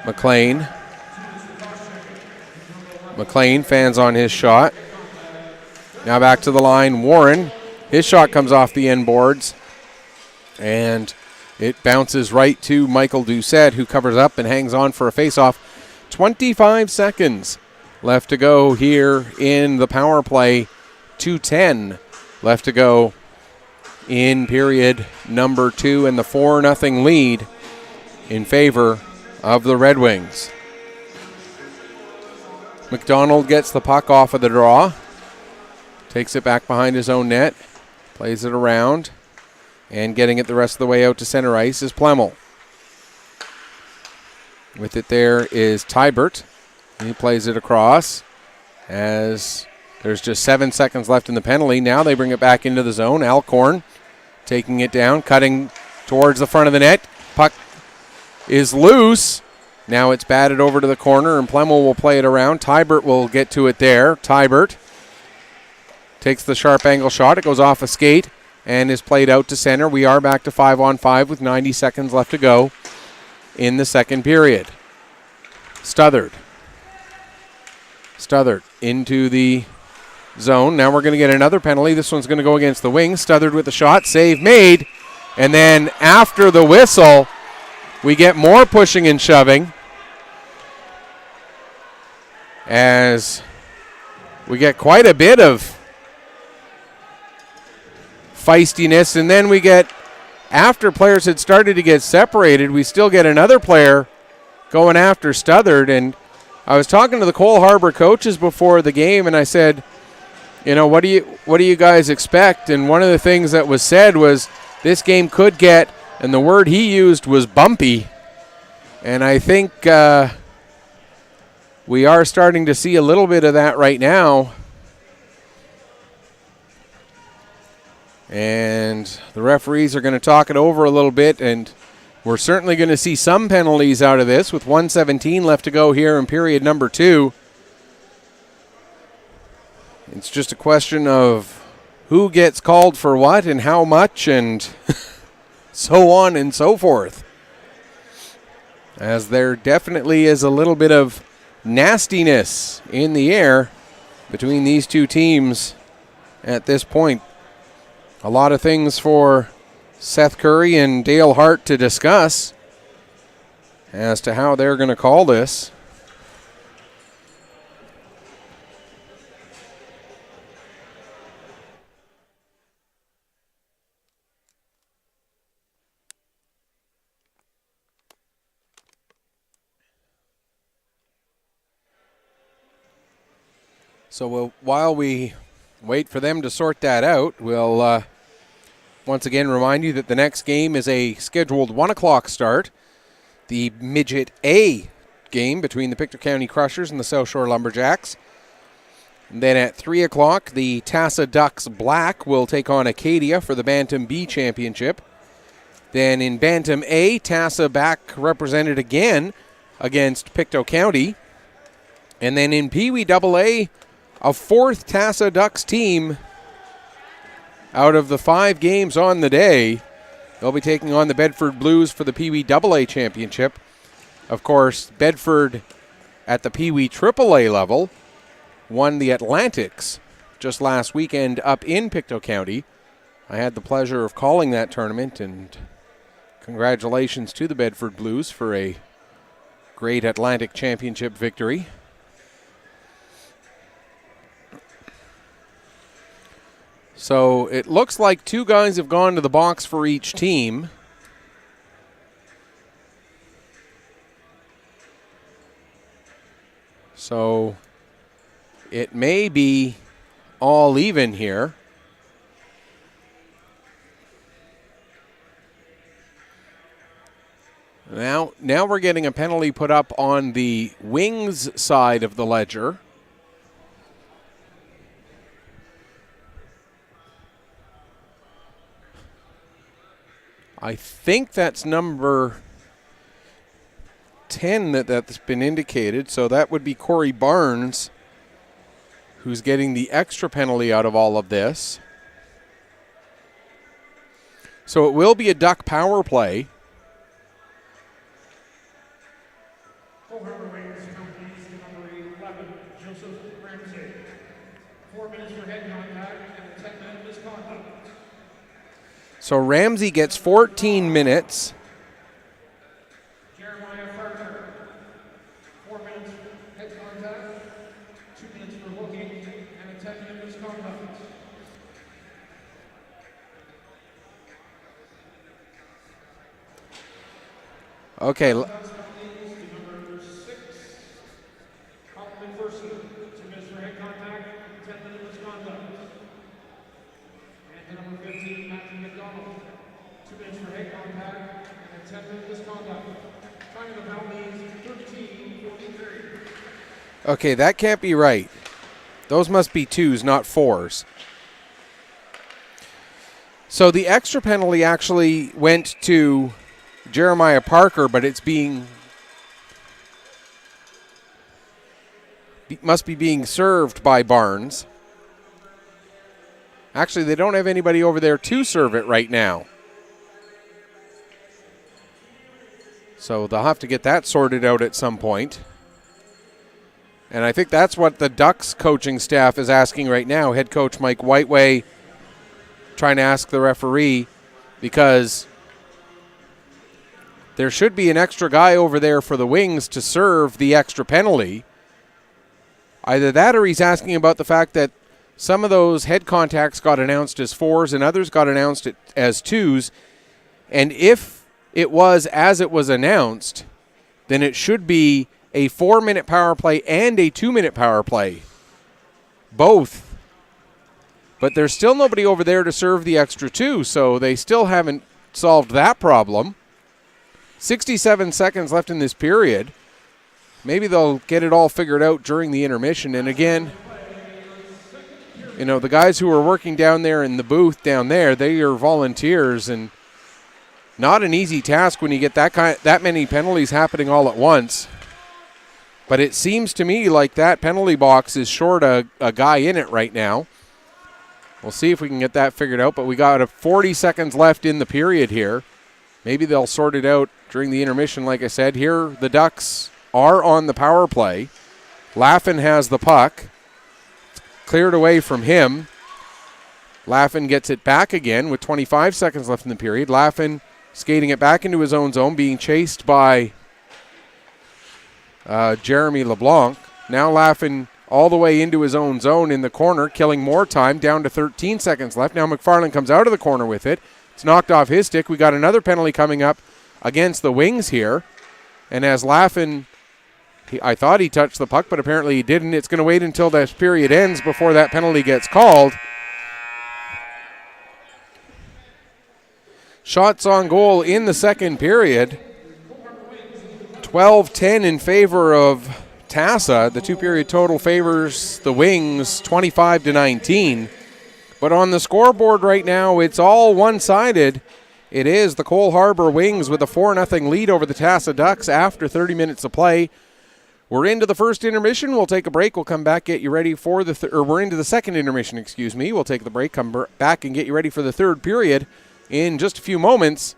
McLean. McLean fans on his shot. Now back to the line. Warren. His shot comes off the end boards. And it bounces right to Michael Doucette, who covers up and hangs on for a face-off. 25 seconds left to go here in the power play. 2:10 left to go in period number 2, and the 4-0 lead in favor of the Red Wings. McDonald gets the puck off of the draw. Takes it back behind his own net. Plays it around. And getting it the rest of the way out to center ice is Plemmel. With it there is Tybert. He plays it across as there's just 7 seconds left in the penalty. Now they bring it back into the zone. Alcorn taking it down, cutting towards the front of the net. Puck is loose. Now it's batted over to the corner, and Plemmel will play it around. Tybert will get to it there. Tybert takes the sharp angle shot. It goes off a skate and is played out to center. We are back to 5-on-5 with 90 seconds left to go in the second period. Stothard into the zone. Now we're going to get another penalty. This one's going to go against the wing. Stothard with the shot. Save made. And then after the whistle, we get more pushing and shoving as we get quite a bit of feistiness. And then we get, after players had started to get separated, we still get another player going after Stothard. And I was talking to the Cole Harbour coaches before the game, and I said, you know, what do you guys expect? And one of the things that was said was this game could get, and the word he used was bumpy. And I think we are starting to see a little bit of that right now. And the referees are going to talk it over a little bit, and we're certainly going to see some penalties out of this with 1:17 left to go here in period number 2. It's just a question of who gets called for what and how much and so on and so forth. As there definitely is a little bit of nastiness in the air between these two teams at this point. A lot of things for Seth Curry and Dale Hart to discuss as to how they're going to call this. So while we wait for them to sort that out, we'll once again remind you that the next game is a scheduled 1 o'clock start. The Midget A game between the Pictou County Crushers and the South Shore Lumberjacks. And then at 3 o'clock, the Tassa Ducks Black will take on Acadia for the Bantam B Championship. Then in Bantam A, Tassa back represented again against Pictou County. And then in Pee Wee AA, a fourth Tassa Ducks team out of the 5 games on the day. They'll be taking on the Bedford Blues for the Pee Wee AA Championship. Of course, Bedford at the Pee Wee AAA level won the Atlantics just last weekend up in Pictou County. I had the pleasure of calling that tournament, and congratulations to the Bedford Blues for a great Atlantic Championship victory. So it looks like 2 guys have gone to the box for each team. So it may be all even here. Now we're getting a penalty put up on the Wings side of the ledger. I think that's number 10 that's been indicated, so that would be Corey Barnes, who's getting the extra penalty out of all of this. So it will be a Duck power play. So Ramsey gets 14 minutes. Jeremiah Parker, 4 minutes head contact, 2 minutes for looking, and a 10-minute misconduct. Okay. Number 6, Colin McPherson, 2 minutes for head contact, 10-minute misconduct. And number 15, Matthew McDonald, 2 minutes for head contact, and 10-minute misconduct. Time of the penalties, 13:43. Okay, that can't be right. Those must be 2s, not 4s. So the extra penalty actually went to Jeremiah Parker, but it's must be being served by Barnes. Actually, they don't have anybody over there to serve it right now. So they'll have to get that sorted out at some point. And I think that's what the Ducks coaching staff is asking right now. Head coach Mike Whiteway trying to ask the referee, because there should be an extra guy over there for the Wings to serve the extra penalty. Either that, or he's asking about the fact that some of those head contacts got announced as 4s and others got announced as 2s. And if it was as it was announced, then it should be a 4-minute power play and a 2-minute power play. Both. But there's still nobody over there to serve the extra 2, so they still haven't solved that problem. 67 seconds left in this period. Maybe they'll get it all figured out during the intermission. And again, you know, the guys who are working down there in the booth down there, they are volunteers, and not an easy task when you get that many penalties happening all at once. But it seems to me like that penalty box is short a guy in it right now. We'll see if we can get that figured out, but we got 40 seconds left in the period here. Maybe they'll sort it out during the intermission. Like I said, here the Ducks are on the power play. Laffin has the puck. Cleared away from him. Laffin gets it back again with 25 seconds left in the period. Laffin skating it back into his own zone, being chased by Jeremy LeBlanc. Now Laffin all the way into his own zone in the corner, killing more time, down to 13 seconds left. Now McFarland comes out of the corner with it. It's knocked off his stick. We got another penalty coming up against the Wings here. And as Laffin, I thought he touched the puck, but apparently he didn't. It's going to wait until this period ends before that penalty gets called. Shots on goal in the second period. 12-10 in favor of Tassa. The two-period total favors the Wings 25-19. But on the scoreboard right now, it's all one-sided. It is the Cole Harbour Wings with a 4-0 lead over the Tassa Ducks after 30 minutes of play. We're into the first intermission. We'll take a break. We'll come back, get you ready for we're into the second intermission, excuse me. We'll take the break, come back and get you ready for the third period in just a few moments.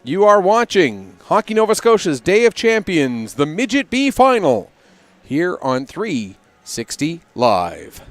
You are watching Hockey Nova Scotia's Day of Champions, the Midget B Final, here on 360 Live.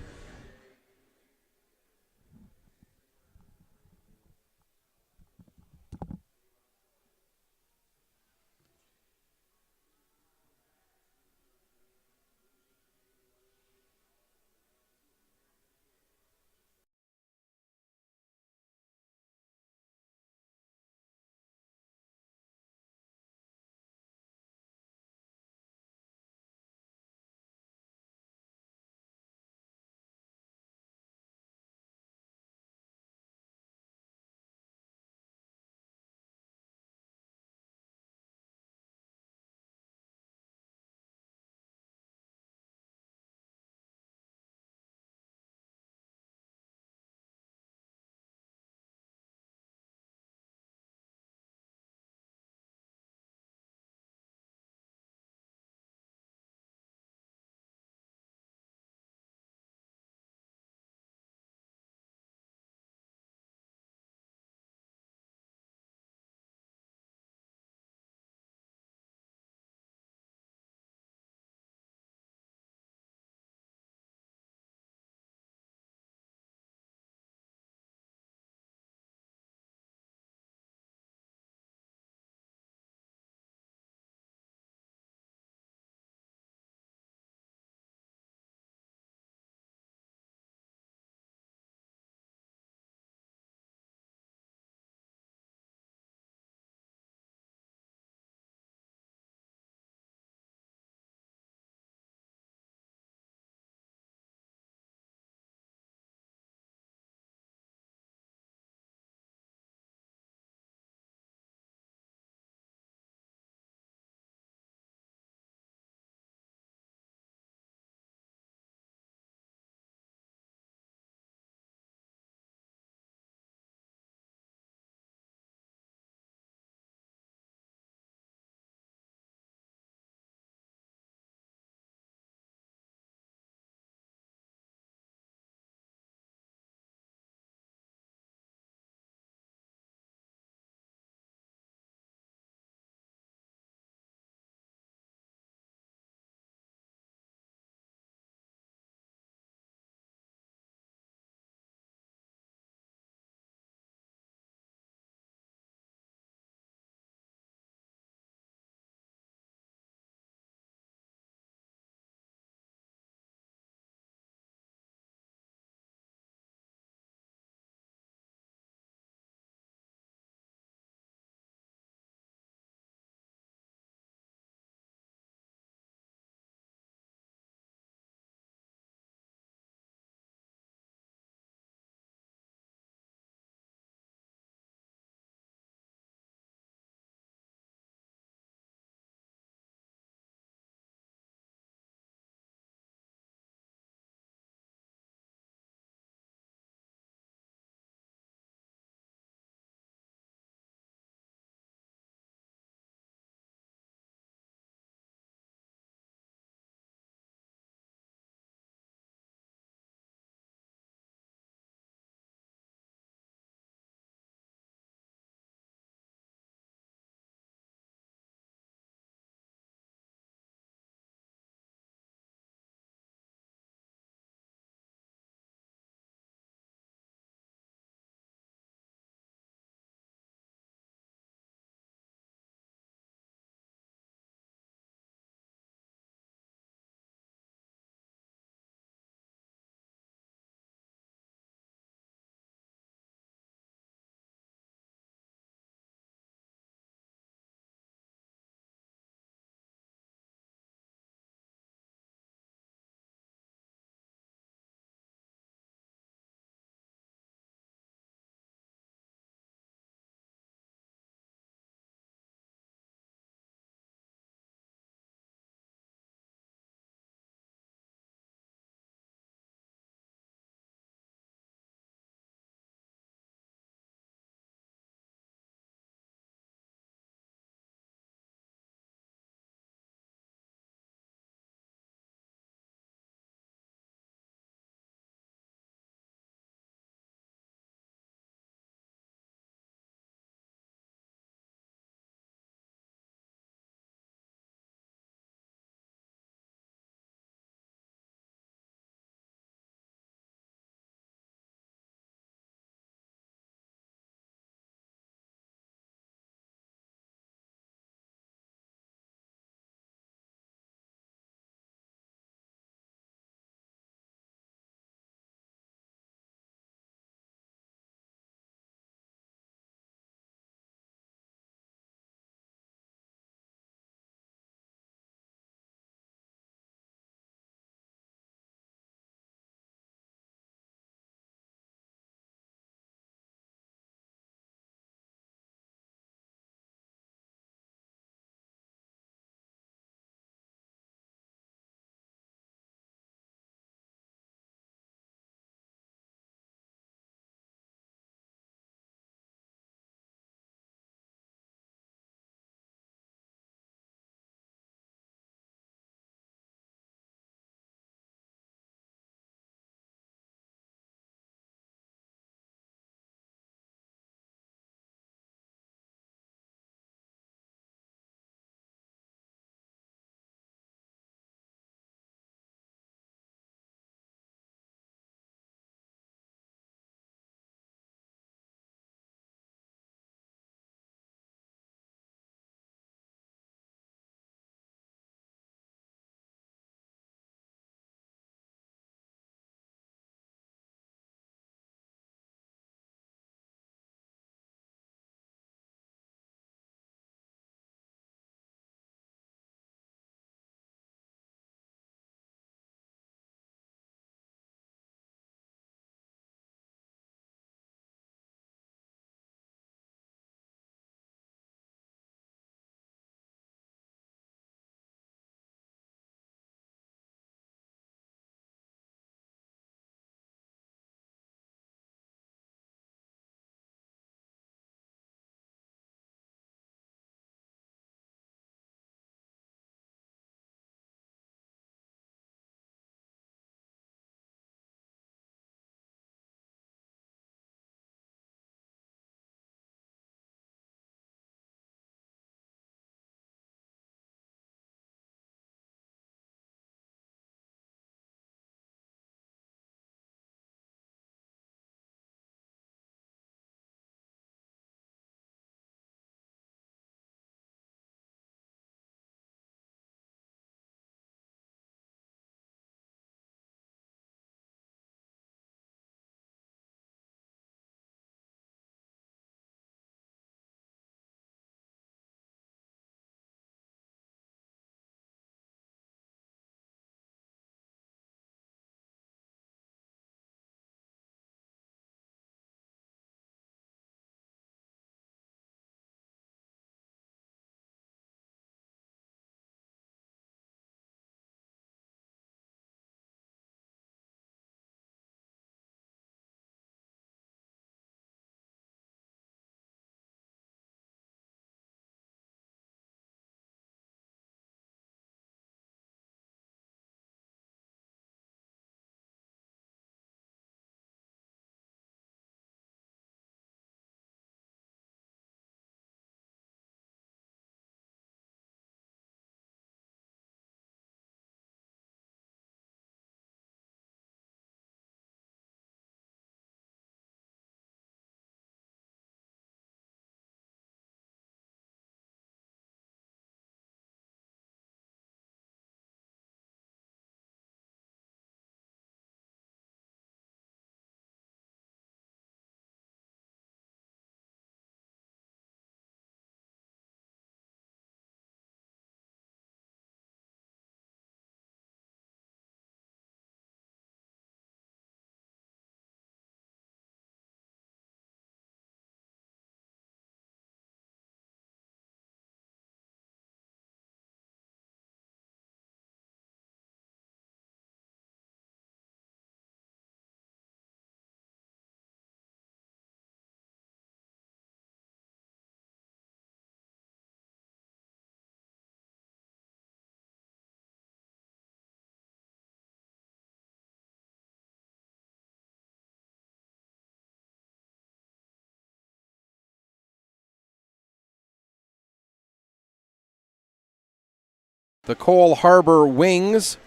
the Cole Harbor Wings.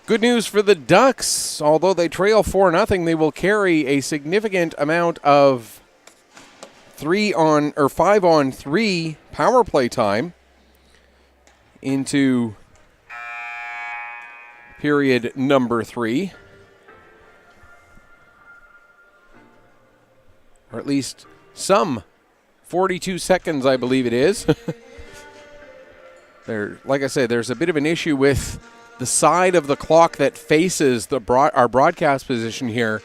Good news for the Ducks. Although they trail 4-0, they will carry a significant amount of 5-on-3 power play time into period number 3. Or at least some 42 seconds, I believe it is. Like I said, there's a bit of an issue with the side of the clock that faces our broadcast position here.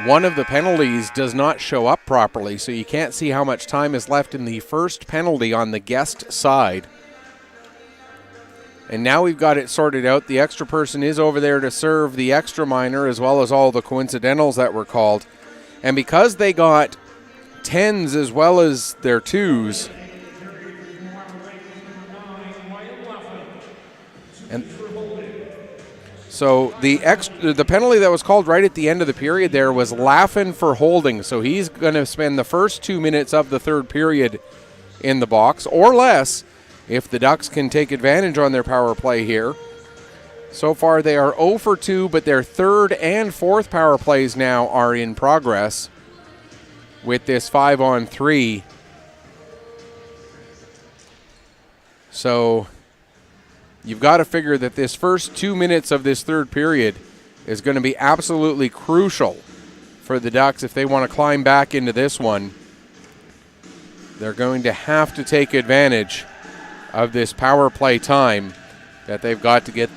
One of the penalties does not show up properly, so you can't see how much time is left in the first penalty on the guest side. And now we've got it sorted out. The extra person is over there to serve the extra minor as well as all the coincidentals that were called. And because they got 10s as well as their 2s, and so the penalty that was called right at the end of the period there was Laffin for holding. So he's going to spend the first 2 minutes of the third period in the box or less if the Ducks can take advantage on their power play here. So far they are 0 for 2, but their third and fourth power plays now are in progress with this 5-on-3. So you've got to figure that this first 2 minutes of this third period is going to be absolutely crucial for the Ducks if they want to climb back into this one. They're going to have to take advantage of this power play time that they've got to get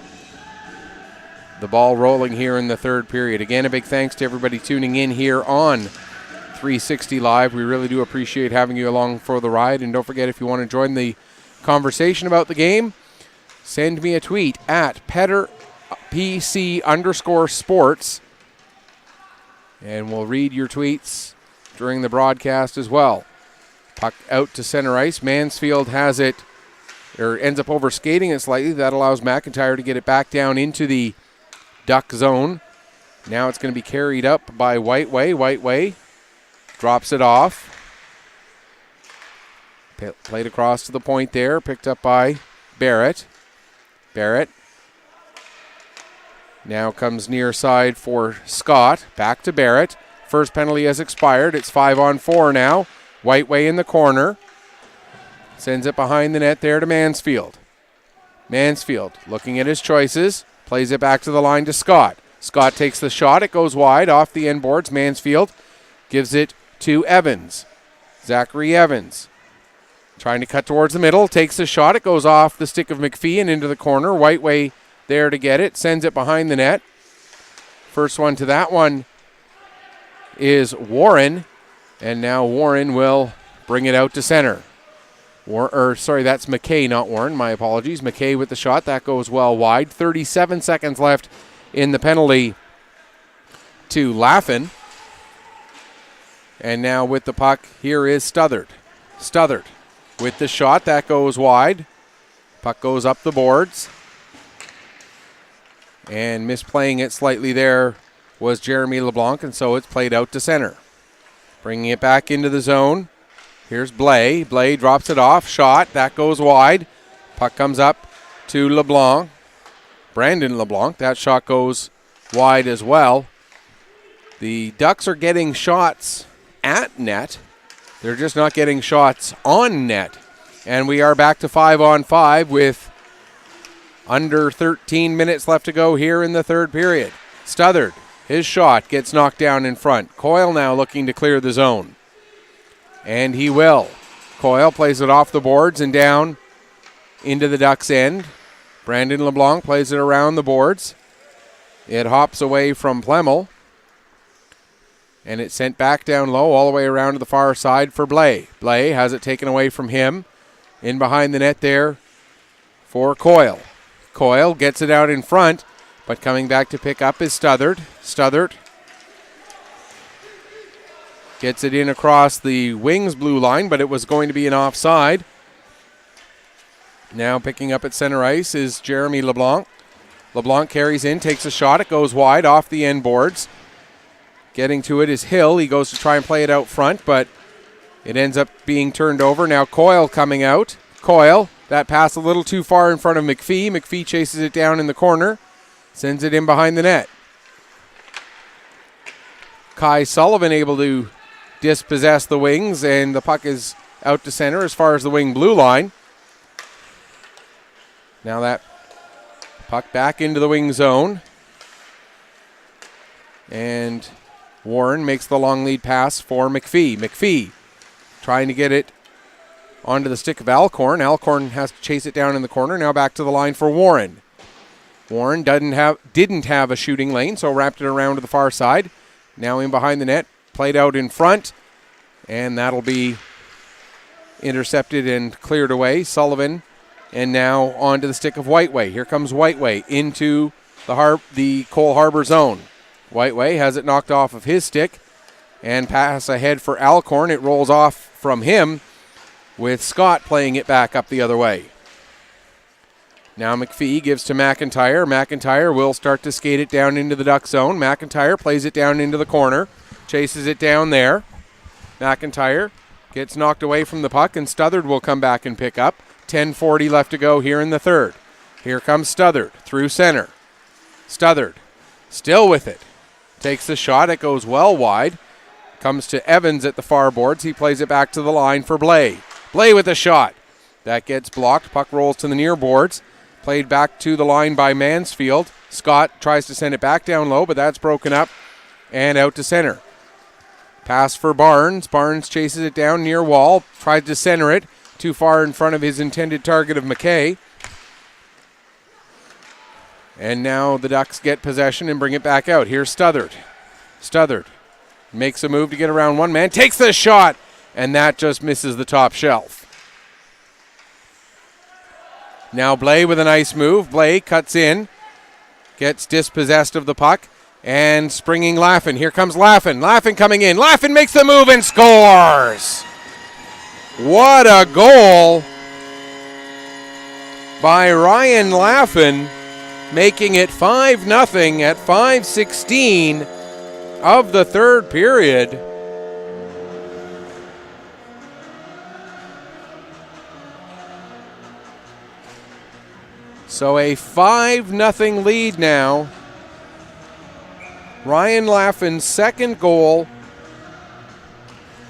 the ball rolling here in the third period. Again, a big thanks to everybody tuning in here on 360 Live. We really do appreciate having you along for the ride. And don't forget, if you want to join the conversation about the game, send me a tweet at PC_sports, and we'll read your tweets during the broadcast as well. Puck out to center ice. Mansfield has it, or ends up over skating it slightly. That allows McIntyre to get it back down into the Duck zone. Now it's going to be carried up by Whiteway. Whiteway drops it off. Played across to the point there. Picked up by Barrett. Barrett now comes near side for Scott. Back to Barrett. First penalty has expired. It's 5-on-4 now. Whiteway in the corner. Sends it behind the net there to Mansfield. Mansfield looking at his choices. Plays it back to the line to Scott. Scott takes the shot. It goes wide off the end boards. Mansfield gives it to Evans. Zachary Evans trying to cut towards the middle. Takes the shot. It goes off the stick of McPhee and into the corner. Whiteway there to get it. Sends it behind the net. First one to that one is Warren. And now Warren will bring it out to center. That's McKay, not Warren. My apologies. McKay with the shot. That goes well wide. 37 seconds left in the penalty to Laffin. And now with the puck, here is Stothert. Stothert with the shot. That goes wide. Puck goes up the boards. And misplaying it slightly there was Jeremy LeBlanc, and so it's played out to center. Bringing it back into the zone. Here's Blais. Blais drops it off. Shot. That goes wide. Puck comes up to LeBlanc. Brandon LeBlanc. That shot goes wide as well. The Ducks are getting shots at net. They're just not getting shots on net. And we are back to 5-on-5 with under 13 minutes left to go here in the third period. Stothert. His shot gets knocked down in front. Coyle now looking to clear the zone. And he will. Coyle plays it off the boards and down into the Ducks' end. Brandon LeBlanc plays it around the boards. It hops away from Plemmel. And it's sent back down low all the way around to the far side for Blais. Blais has it taken away from him. In behind the net there for Coyle. Coyle gets it out in front, but coming back to pick up is Stothert. Stothert gets it in across the Wings blue line, but it was going to be an offside. Now picking up at center ice is Jeremy LeBlanc. LeBlanc carries in, takes a shot. It goes wide off the end boards. Getting to it is Hill. He goes to try and play it out front, but it ends up being turned over. Now Coyle coming out. Coyle, That pass a little too far in front of McPhee. McPhee chases it down in the corner, sends it in behind the net. Kai Sullivan able to dispossess the wings, and the puck is out to center as far as the wing blue line. Now that puck back into the wing zone. And Warren makes the long lead pass for McPhee. McPhee trying to get it onto the stick of Alcorn. Alcorn has to chase it down in the corner. Now back to the line for Warren. Warren didn't have a shooting lane, so wrapped it around to the far side. Now in behind the net, played out in front, and that'll be intercepted and cleared away. Sullivan, and now onto the stick of Whiteway. Here comes Whiteway into the Cole Harbour zone. Whiteway has it knocked off of his stick, and pass ahead for Alcorn. It rolls off from him, with Scott playing it back up the other way. Now McPhee gives to McIntyre. McIntyre will start to skate it down into the Duck zone. McIntyre plays it down into the corner, chases it down there. McIntyre gets knocked away from the puck, and Stothard will come back and pick up. 10:40 left to go here in the third. Here comes Stothard through center. Stothard still with it. Takes the shot. It goes well wide. Comes to Evans at the far boards. He plays it back to the line for Blay. Blay with a shot. That gets blocked. Puck rolls to the near boards. Played back to the line by Mansfield. Scott tries to send it back down low, but that's broken up and out to center. Pass for Barnes. Barnes chases it down near wall. Tried to center it. Too far in front of his intended target of McKay. And now the Ducks get possession and bring it back out. Here's Stothard. Stothard makes a move to get around one man. Takes the shot, and that just misses the top shelf. Now Blay with a nice move. Blay cuts in. Gets dispossessed of the puck. And springing Laffin. Here comes Laffin. Laffin coming in. Laffin makes the move and scores! What a goal by Ryan Laffin, making it 5-0 at 5:16 of the third period. So a 5-0 lead now. Ryan Laffin's second goal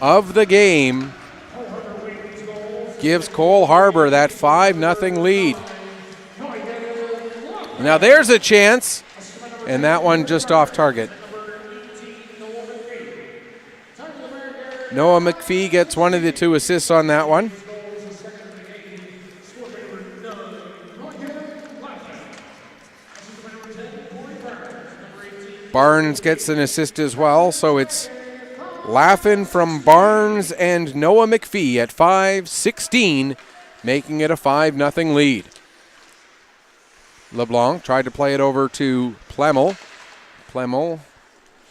of the game gives Cole Harbour that 5-0 lead. Now there's a chance, and that one just off target. Noah McPhee gets one of the two assists on that one. Barnes gets an assist as well, so it's Laffin from Barnes and Noah McPhee at 5:16, making it a 5-0 lead. LeBlanc tried to play it over to Plemmel. Plemmel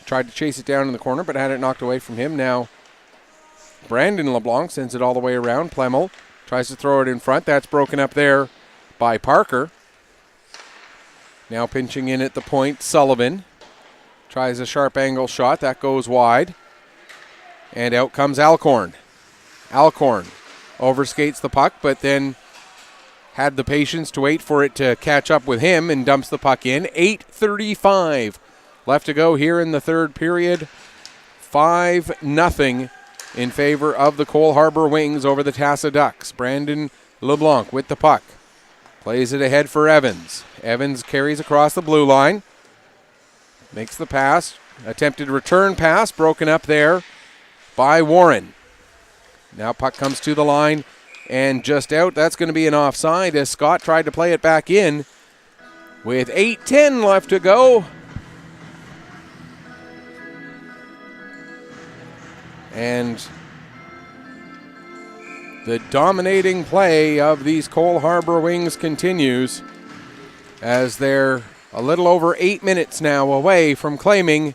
tried to chase it down in the corner, but had it knocked away from him. Now Brandon LeBlanc sends it all the way around. Plemmel tries to throw it in front. That's broken up there by Parker. Now pinching in at the point, Sullivan tries a sharp angle shot. That goes wide. And out comes Alcorn. Alcorn overskates the puck, but then had the patience to wait for it to catch up with him and dumps the puck in. 8:35 left to go here in the third period. 5-0 in favor of the Cole Harbour Wings over the Tassa Ducks. Brandon LeBlanc with the puck. Plays it ahead for Evans. Evans carries across the blue line. Makes the pass. Attempted return pass broken up there by Warren. Now puck comes to the line and just out. That's going to be an offside as Scott tried to play it back in with 8:10 left to go. And the dominating play of these Cole Harbour Wings continues as they're a little over 8 minutes now away from claiming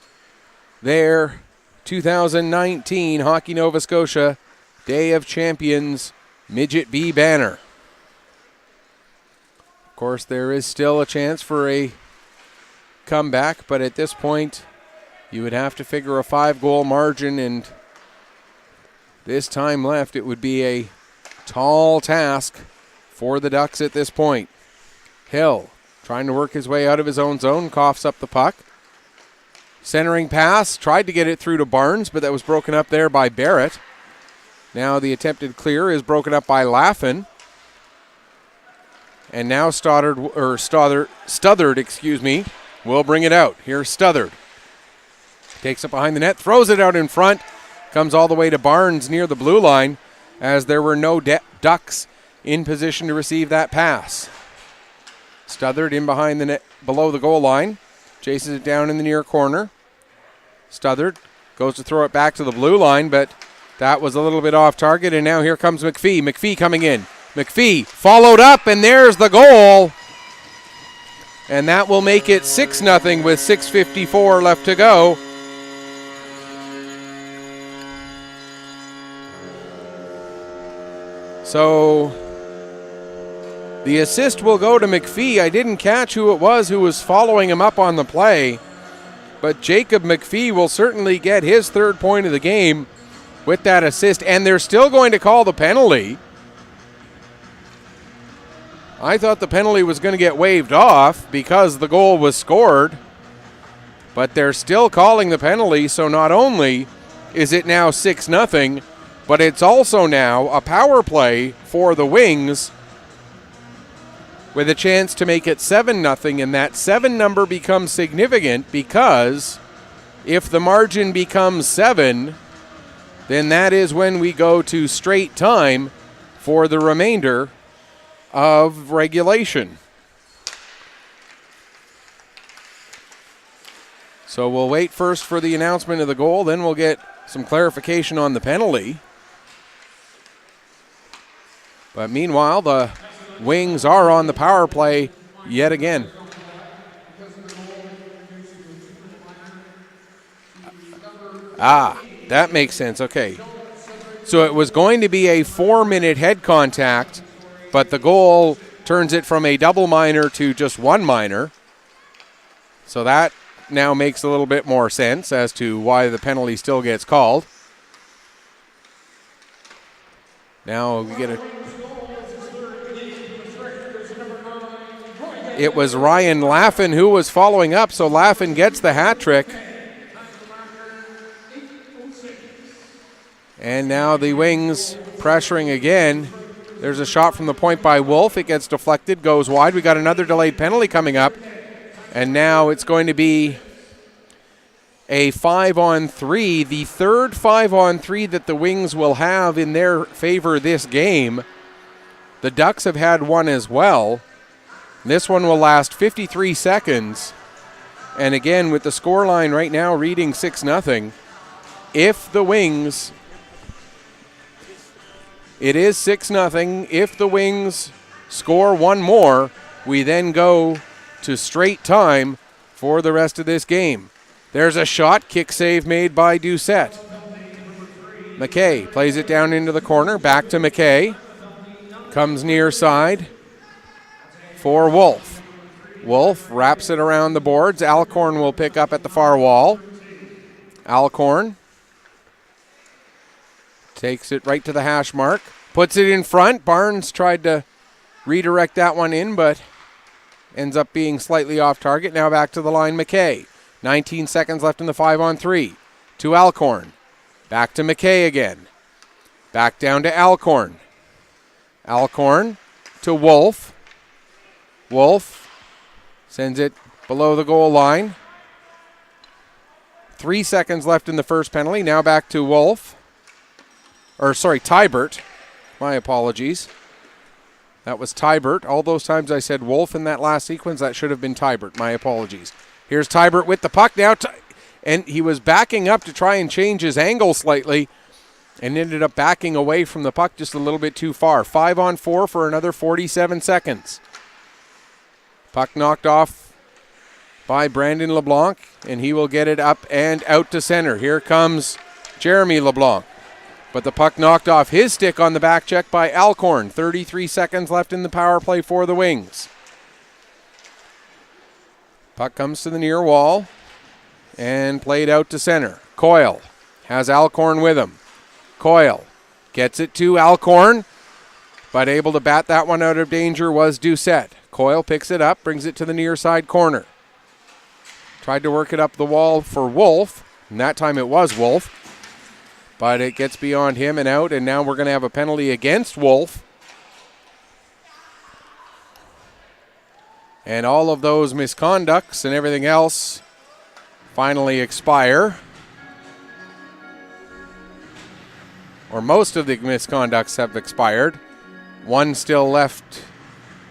their 2019 Hockey Nova Scotia Day of Champions Midget B banner. Of course, there is still a chance for a comeback, but at this point, you would have to figure a 5-goal margin, and this time left, it would be a tall task for the Ducks at this point. Hill trying to work his way out of his own zone, coughs up the puck. Centering pass, tried to get it through to Barnes, but that was broken up there by Barrett. Now the attempted clear is broken up by Laffin. And now Stothard, will bring it out. Here's Stothard. Takes it behind the net, throws it out in front, comes all the way to Barnes near the blue line, as there were no Ducks in position to receive that pass. Stothard in behind the net, below the goal line, chases it down in the near corner. Stothard goes to throw it back to the blue line, but that was a little bit off target, and now here comes McPhee. McPhee coming in. McPhee followed up, and there's the goal. And that will make it 6-0 with 6:54 left to go. So the assist will go to McPhee. I didn't catch who it was who was following him up on the play, but Jacob McPhee will certainly get his third point of the game with that assist, and they're still going to call the penalty. I thought the penalty was going to get waved off because the goal was scored, but they're still calling the penalty, so not only is it now 6-0, but it's also now a power play for the Wings with a chance to make it 7-0, and that 7 number becomes significant because if the margin becomes 7, then that is when we go to straight time for the remainder of regulation. So we'll wait first for the announcement of the goal, then we'll get some clarification on the penalty. But meanwhile, the Wings are on the power play yet again. That makes sense. Okay. So it was going to be a 4-minute head contact, but the goal turns it from a double minor to just 1 minor. So that now makes a little bit more sense as to why the penalty still gets called. Now we get It was Ryan Laffin who was following up, so Laffin gets the hat trick. And now the Wings pressuring again. There's a shot from the point by Wolf. It gets deflected, goes wide. We got another delayed penalty coming up. And now it's going to be a 5-on-3, the third 5-on-3 that the Wings will have in their favor this game. The Ducks have had one as well. This one will last 53 seconds. And again, with the scoreline right now reading 6-0, if the Wings, it is 6-0. If the Wings score one more, we then go to straight time for the rest of this game. There's a shot, kick save made by Doucette. McKay plays it down into the corner, back to McKay. Comes near side for Wolf. Wolf wraps it around the boards. Alcorn will pick up at the far wall. Alcorn takes it right to the hash mark. Puts it in front. Barnes tried to redirect that one in, but ends up being slightly off target. Now back to the line, McKay. 19 seconds left in the 5-on-3. To Alcorn. Back to McKay again. Back down to Alcorn. Alcorn to Wolf. Wolf sends it below the goal line. 3 seconds left in the first penalty. Now back to Wolf. Tybert. My apologies. That was Tybert. All those times I said Wolf in that last sequence, that should have been Tybert. My apologies. Here's Tybert with the puck now. And he was backing up to try and change his angle slightly and ended up backing away from the puck just a little bit too far. 5-on-4 for another 47 seconds. Puck knocked off by Brandon LeBlanc, and he will get it up and out to center. Here comes Jeremy LeBlanc. But the puck knocked off his stick on the back check by Alcorn. 33 seconds left in the power play for the Wings. Puck comes to the near wall and played out to center. Coyle has Alcorn with him. Coyle gets it to Alcorn. but able to bat that one out of danger was Doucette. Coyle picks it up, brings it to the near side corner. Tried to work it up the wall for Wolf, and that time it was Wolf, but it gets beyond him and out, and now we're going to have a penalty against Wolf. And all of those misconducts and everything else finally expire. Or most of the misconducts have expired. One still left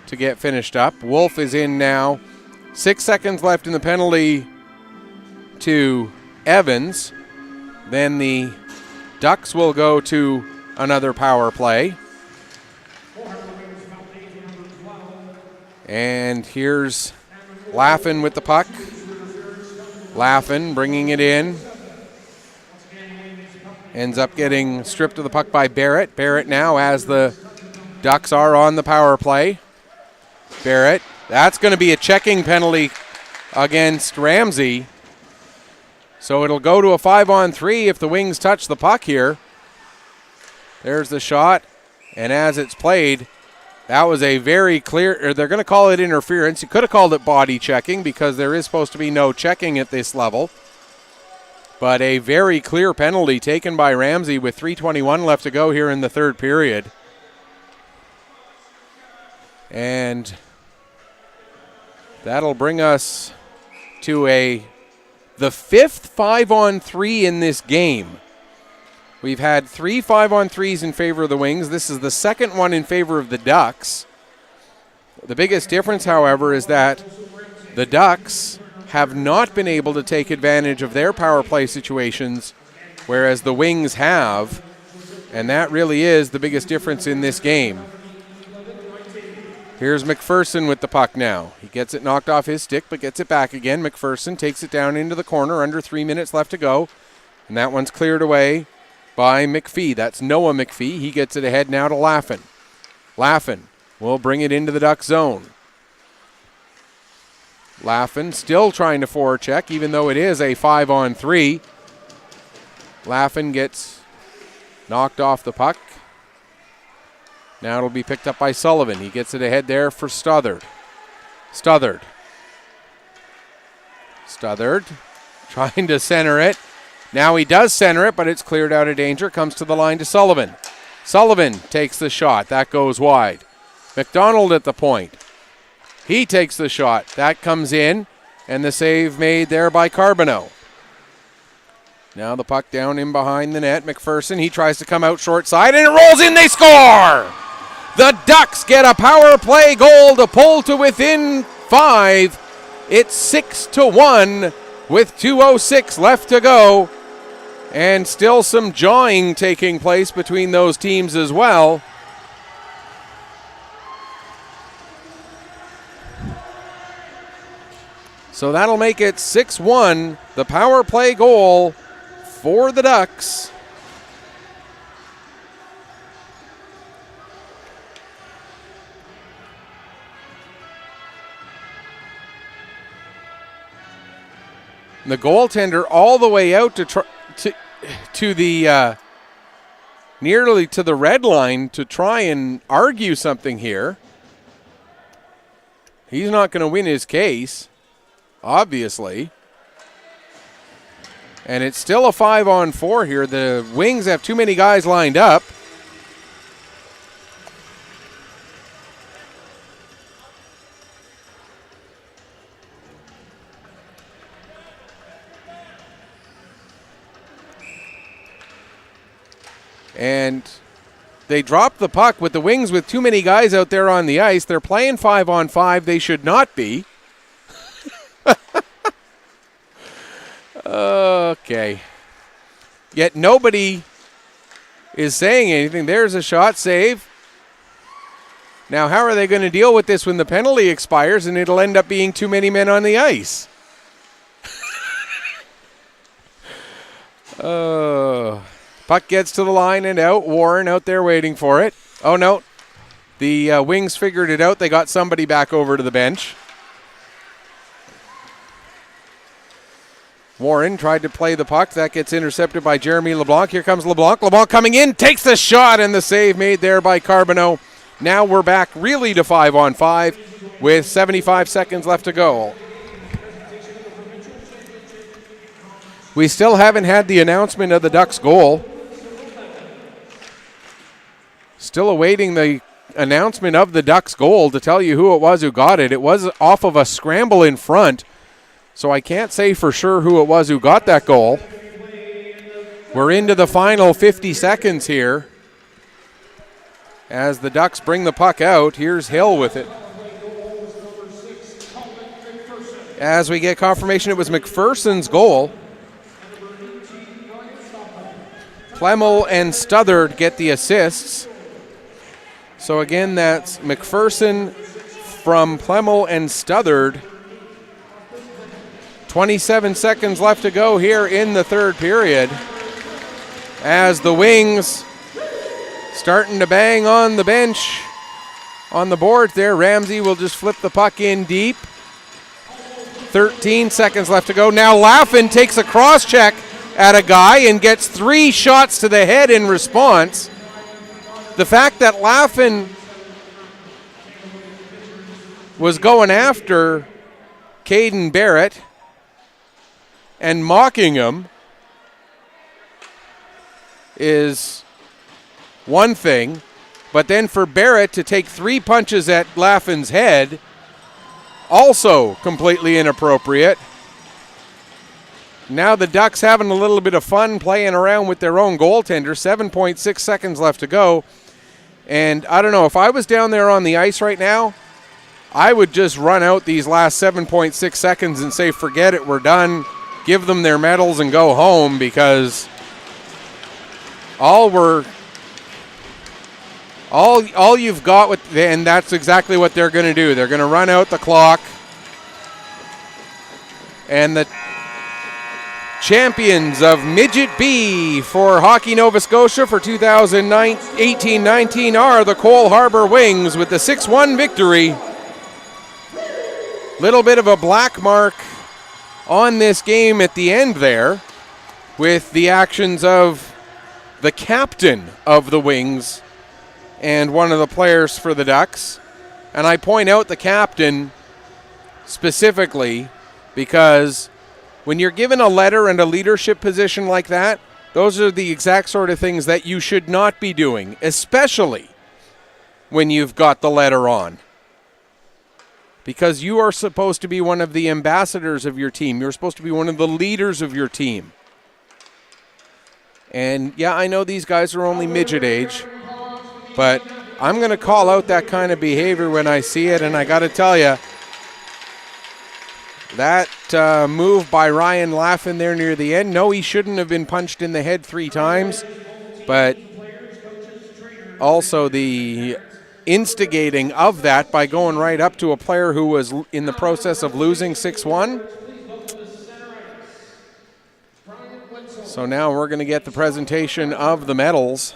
to get finished up. Wolf is in now. 6 seconds left in the penalty to Evans. Then the Ducks will go to another power play. And here's Laffin with the puck. Laffin bringing it in. Ends up getting stripped of the puck by Barrett. Barrett now, as the Ducks are on the power play. Barrett, that's going to be a checking penalty against Ramsey. So it'll go to a 5-on-3 if the Wings touch the puck here. There's the shot. And as it's played, that was a very clear, or they're going to call it interference. You could have called it body checking because there is supposed to be no checking at this level. But a very clear penalty taken by Ramsey with 3:21 left to go here in the third period. And that'll bring us to the fifth 5-on-3 in this game. We've had 3 5-on-3s in favor of the Wings. This is the second one in favor of the Ducks. The biggest difference, however, is that the Ducks have not been able to take advantage of their power play situations, whereas the Wings have, and that really is the biggest difference in this game. Here's McPherson with the puck now. He gets it knocked off his stick, but gets it back again. McPherson takes it down into the corner, under 3 minutes left to go, and that one's cleared away by McPhee. That's Noah McPhee. He gets it ahead now to Laffin. Laffin will bring it into the Duck zone. Laffin still trying to forecheck, even though it is a 5-on-3. Laffin gets knocked off the puck. Now it'll be picked up by Sullivan. He gets it ahead there for Stothard. Stothard trying to center it. Now he does center it, but it's cleared out of danger. Comes to the line to Sullivan. Sullivan takes the shot. That goes wide. McDonald at the point. He takes the shot. That comes in, and the save made there by Carbonneau. Now the puck down in behind the net. McPherson, he tries to come out short side, and it rolls in. They score! The Ducks get a power play goal to pull to within 5. It's 6-1 with 2:06 left to go. And still some jawing taking place between those teams as well. So that'll make it 6-1, the power play goal for the Ducks. The goaltender all the way out to the nearly to the red line to try and argue something here. He's not going to win his case, obviously. And it's still a 5-on-4 here. The Wings have too many guys lined up. And they drop the puck with the Wings with too many guys out there on the ice. They're playing 5-on-5. They should not be. Okay. Yet nobody is saying anything. There's a shot save. Now, how are they going to deal with this when the penalty expires and it'll end up being too many men on the ice? Puck gets to the line and out. Warren out there waiting for it. Oh, no. The Wings figured it out. They got somebody back over to the bench. Warren tried to play the puck. That gets intercepted by Jeremy LeBlanc. Here comes LeBlanc. LeBlanc coming in, takes the shot, and the save made there by Carbonneau Now we're back really to 5-on-5 with 75 seconds left to go. We still haven't had the announcement of the Ducks' goal. Still awaiting the announcement of the Ducks' goal to tell you who it was who got it. It was off of a scramble in front, so I can't say for sure who it was who got that goal. We're into the final 50 seconds here as the Ducks bring the puck out. Here's Hill with it. As we get confirmation, it was McPherson's goal. Plemel and Stothard get the assists. So again, that's McPherson from Plemel and Stothard. 27 seconds left to go here in the third period. As the Wings starting to bang on the bench, on the board there. Ramsey will just flip the puck in deep. 13 seconds left to go. Now Laffin takes a cross check at a guy and gets 3 shots to the head in response. The fact that Laffin was going after Caden Barrett and mocking him is one thing, but then for Barrett to take 3 punches at Laffin's head, also completely inappropriate. Now the Ducks having a little bit of fun playing around with their own goaltender. 7.6 seconds left to go. And I don't know, if I was down there on the ice right now, I would just run out these last 7.6 seconds and say, forget it, we're done. Give them their medals and go home, because all you've got with, and that's exactly what they're going to do. They're going to run out the clock. And the champions of Midget B for Hockey Nova Scotia for 2018-19 are the Cole Harbour Wings with the 6-1 victory. Little bit of a black mark on this game at the end there with the actions of the captain of the Wings and one of the players for the Ducks. And I point out the captain specifically because when you're given a letter and a leadership position like that, those are the exact sort of things that you should not be doing, especially when you've got the letter on. Because you are supposed to be one of the ambassadors of your team. You're supposed to be one of the leaders of your team. And yeah, I know these guys are only midget age, but I'm going to call out that kind of behavior when I see it, and I got to tell you, that move by Ryan Laffin there near the end, no, he shouldn't have been punched in the head 3 times, but also the instigating of that by going right up to a player who was in the process of losing 6-1. So now we're going to get the presentation of the medals.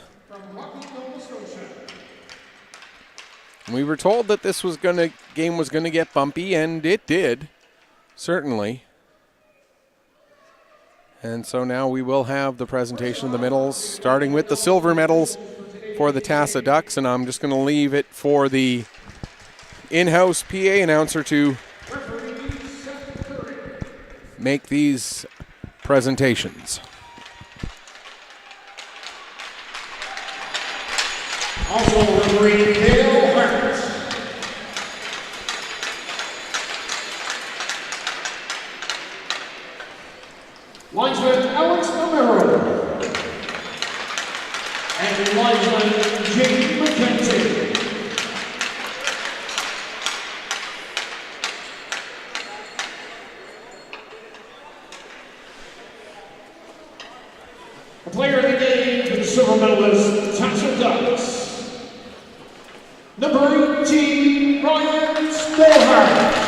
We were told that this game was going to get bumpy, and it did. Certainly. And so now we will have the presentation of the medals, starting with the silver medals for the Tassa Ducks, and I'm just going to leave it for the in-house PA announcer to make these presentations. Also referee Dale Hart. Linesman Alex Romero. And linesman Jake McKenzie. The player of the game for the silver medalist, Tassa Ducks. Number 18, Ryan Stolhart.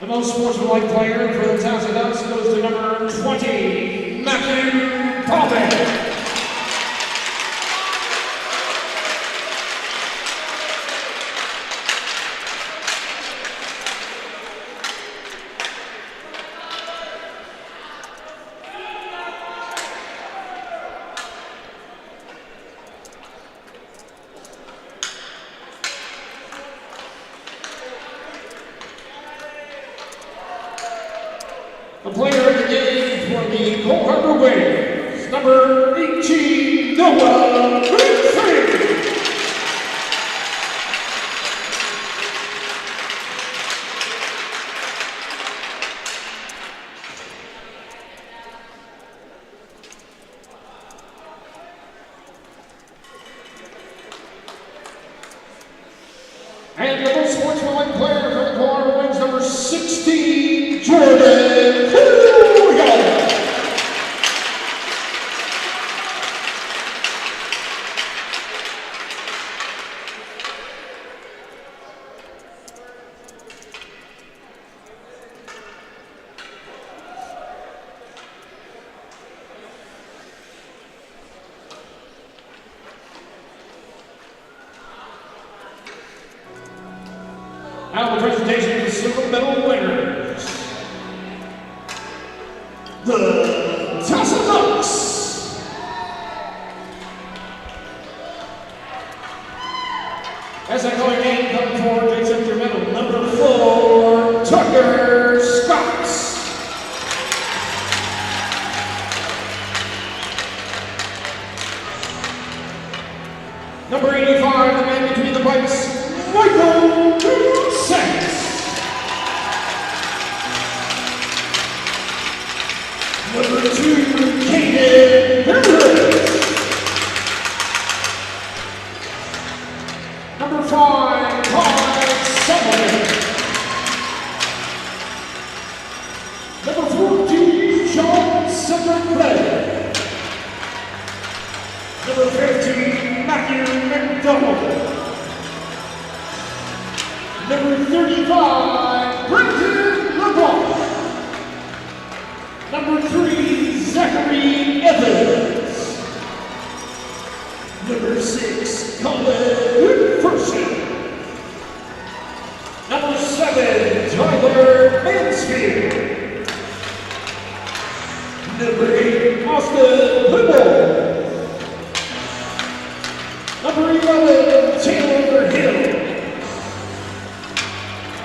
The most sportsmanlike player for the Tassa Ducks goes to number 20, Matthew Poppin. The player of the game for the Coal Harbor Waves, number 18, Noah Greenfield. And the most sportsmanlike player for the Coal Harbor Waves, number 16, Jordan Kruger. Now the presentation of the silver medal winners. The Tassel Ducks. As I call your name, come forward to accept your medal. Number 4, Tucker Scott. Number 85, the man between the pipes, Michael Sachs. Number 2, Kaden Harris. Number 5, Todd Sullivan. Number 14, John Silverblade. Number 15, Matthew McDonald. Number 35, Brenton LeBlanc. Number 3, Zachary Evans. Number 6, Colin Fersen. Number 7, Tyler Mansfield. Number 8, Austin Whipple. Number 11, Taylor Hill.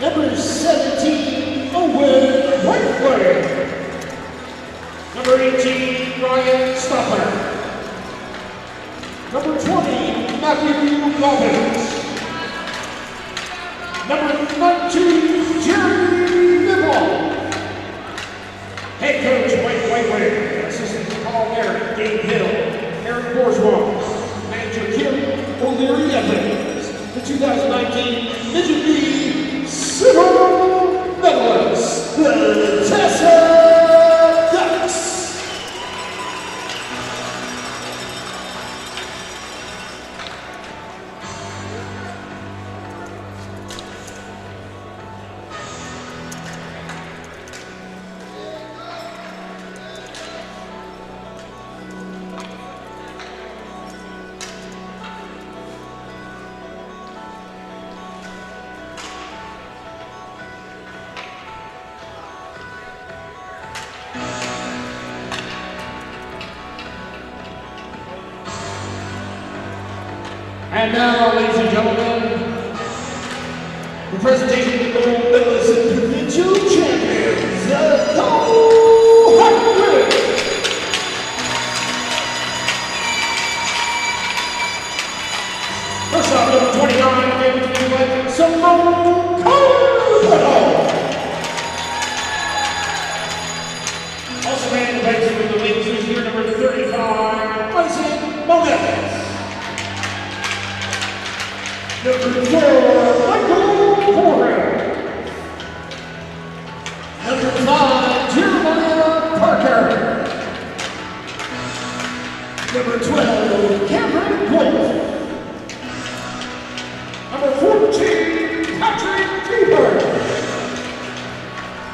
Number 17, Owen Whiteway. Number 18, Ryan Stopper. Number 20, Matthew Robbins. Number 19, Jeremy Nibble. Head coach Mike Whiteway. Assistants Paul Merritt, Dave Hill, Eric Bourgeois. Manager Kim O'Leary Evans. The 2019 Midget B silver medalist, the Tassel Ducks. And now, ladies and gentlemen, the presentation of the gold medalists and provincial champions, the Coal Harbor Waves. First off, number 29, able to be led Simone Carvalho. Also ran the bikes with the ladies this year, number 35, Isaac Moniz. Number 4, Michael Foran. Number 5, Jeremiah Parker. Number 12, Cameron Wolf. Number 14, Patrick Bieber.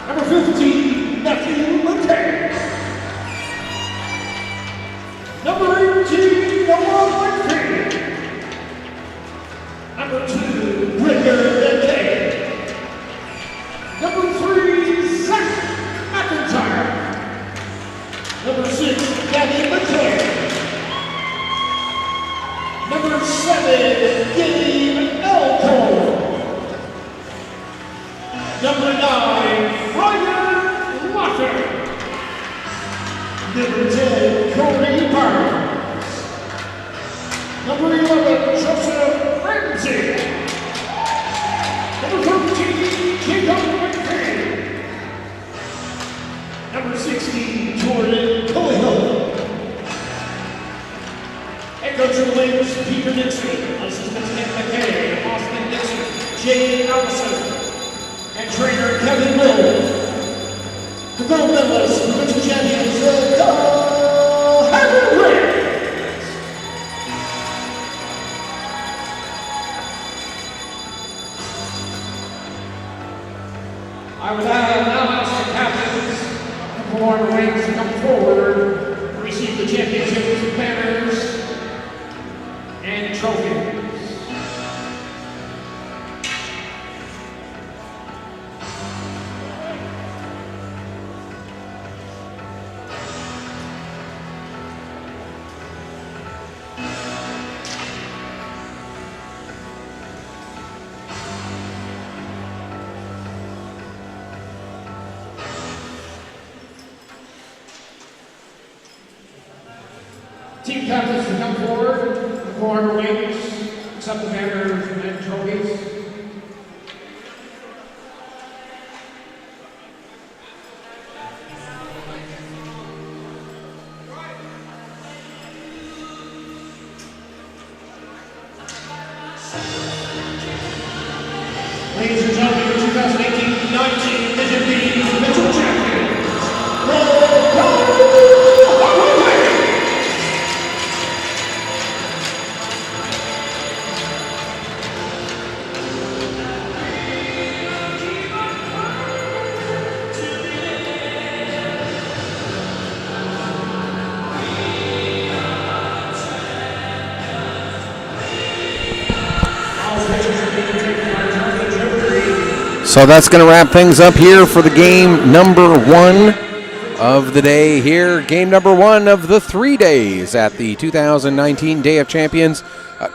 Number 15, Matthew McKay. Number 18, Noah Whitefield. Number 2, Richard McKay. Number 3, Zach McIntyre. Number 6, Danny McKay. Number 7, Gabe Elko. Number 9, Ryan Lotter. Number 10, Corey Barnes. Number 11, Joseph Ramsey. Number 13, Jacob McCain. Number 16, Jordan Coyle. Head coach of the Lakers, Peter Nixon. Assistant Nick McKay, Austin Nixon, Jay Allison, and trainer Kevin Miller. The gold medalists, provincial champions, the Harvard Raiders. I would now ask the captains of the Harvard Raiders to come forward to receive the championships, banners, and trophies. Team captains to come forward, the corner wings, accept the banners and trophies. Ladies and gentlemen, your 2018-19 Midget B provincial champions, So that's going to wrap things up here for the game number 1 of the day here. Game number 1 of the 3 days at the 2019 Day of Champions.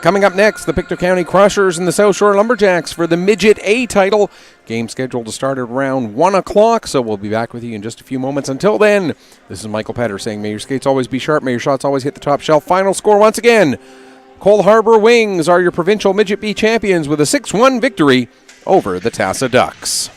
Coming up next, the Pictou County Crushers and the South Shore Lumberjacks for the Midget A title. Game scheduled to start at around 1 o'clock, so we'll be back with you in just a few moments. Until then, this is Michael Petter saying may your skates always be sharp, may your shots always hit the top shelf. Final score once again, Cole Harbour Wings are your provincial Midget B champions with a 6-1 victory over the Tassa Ducks.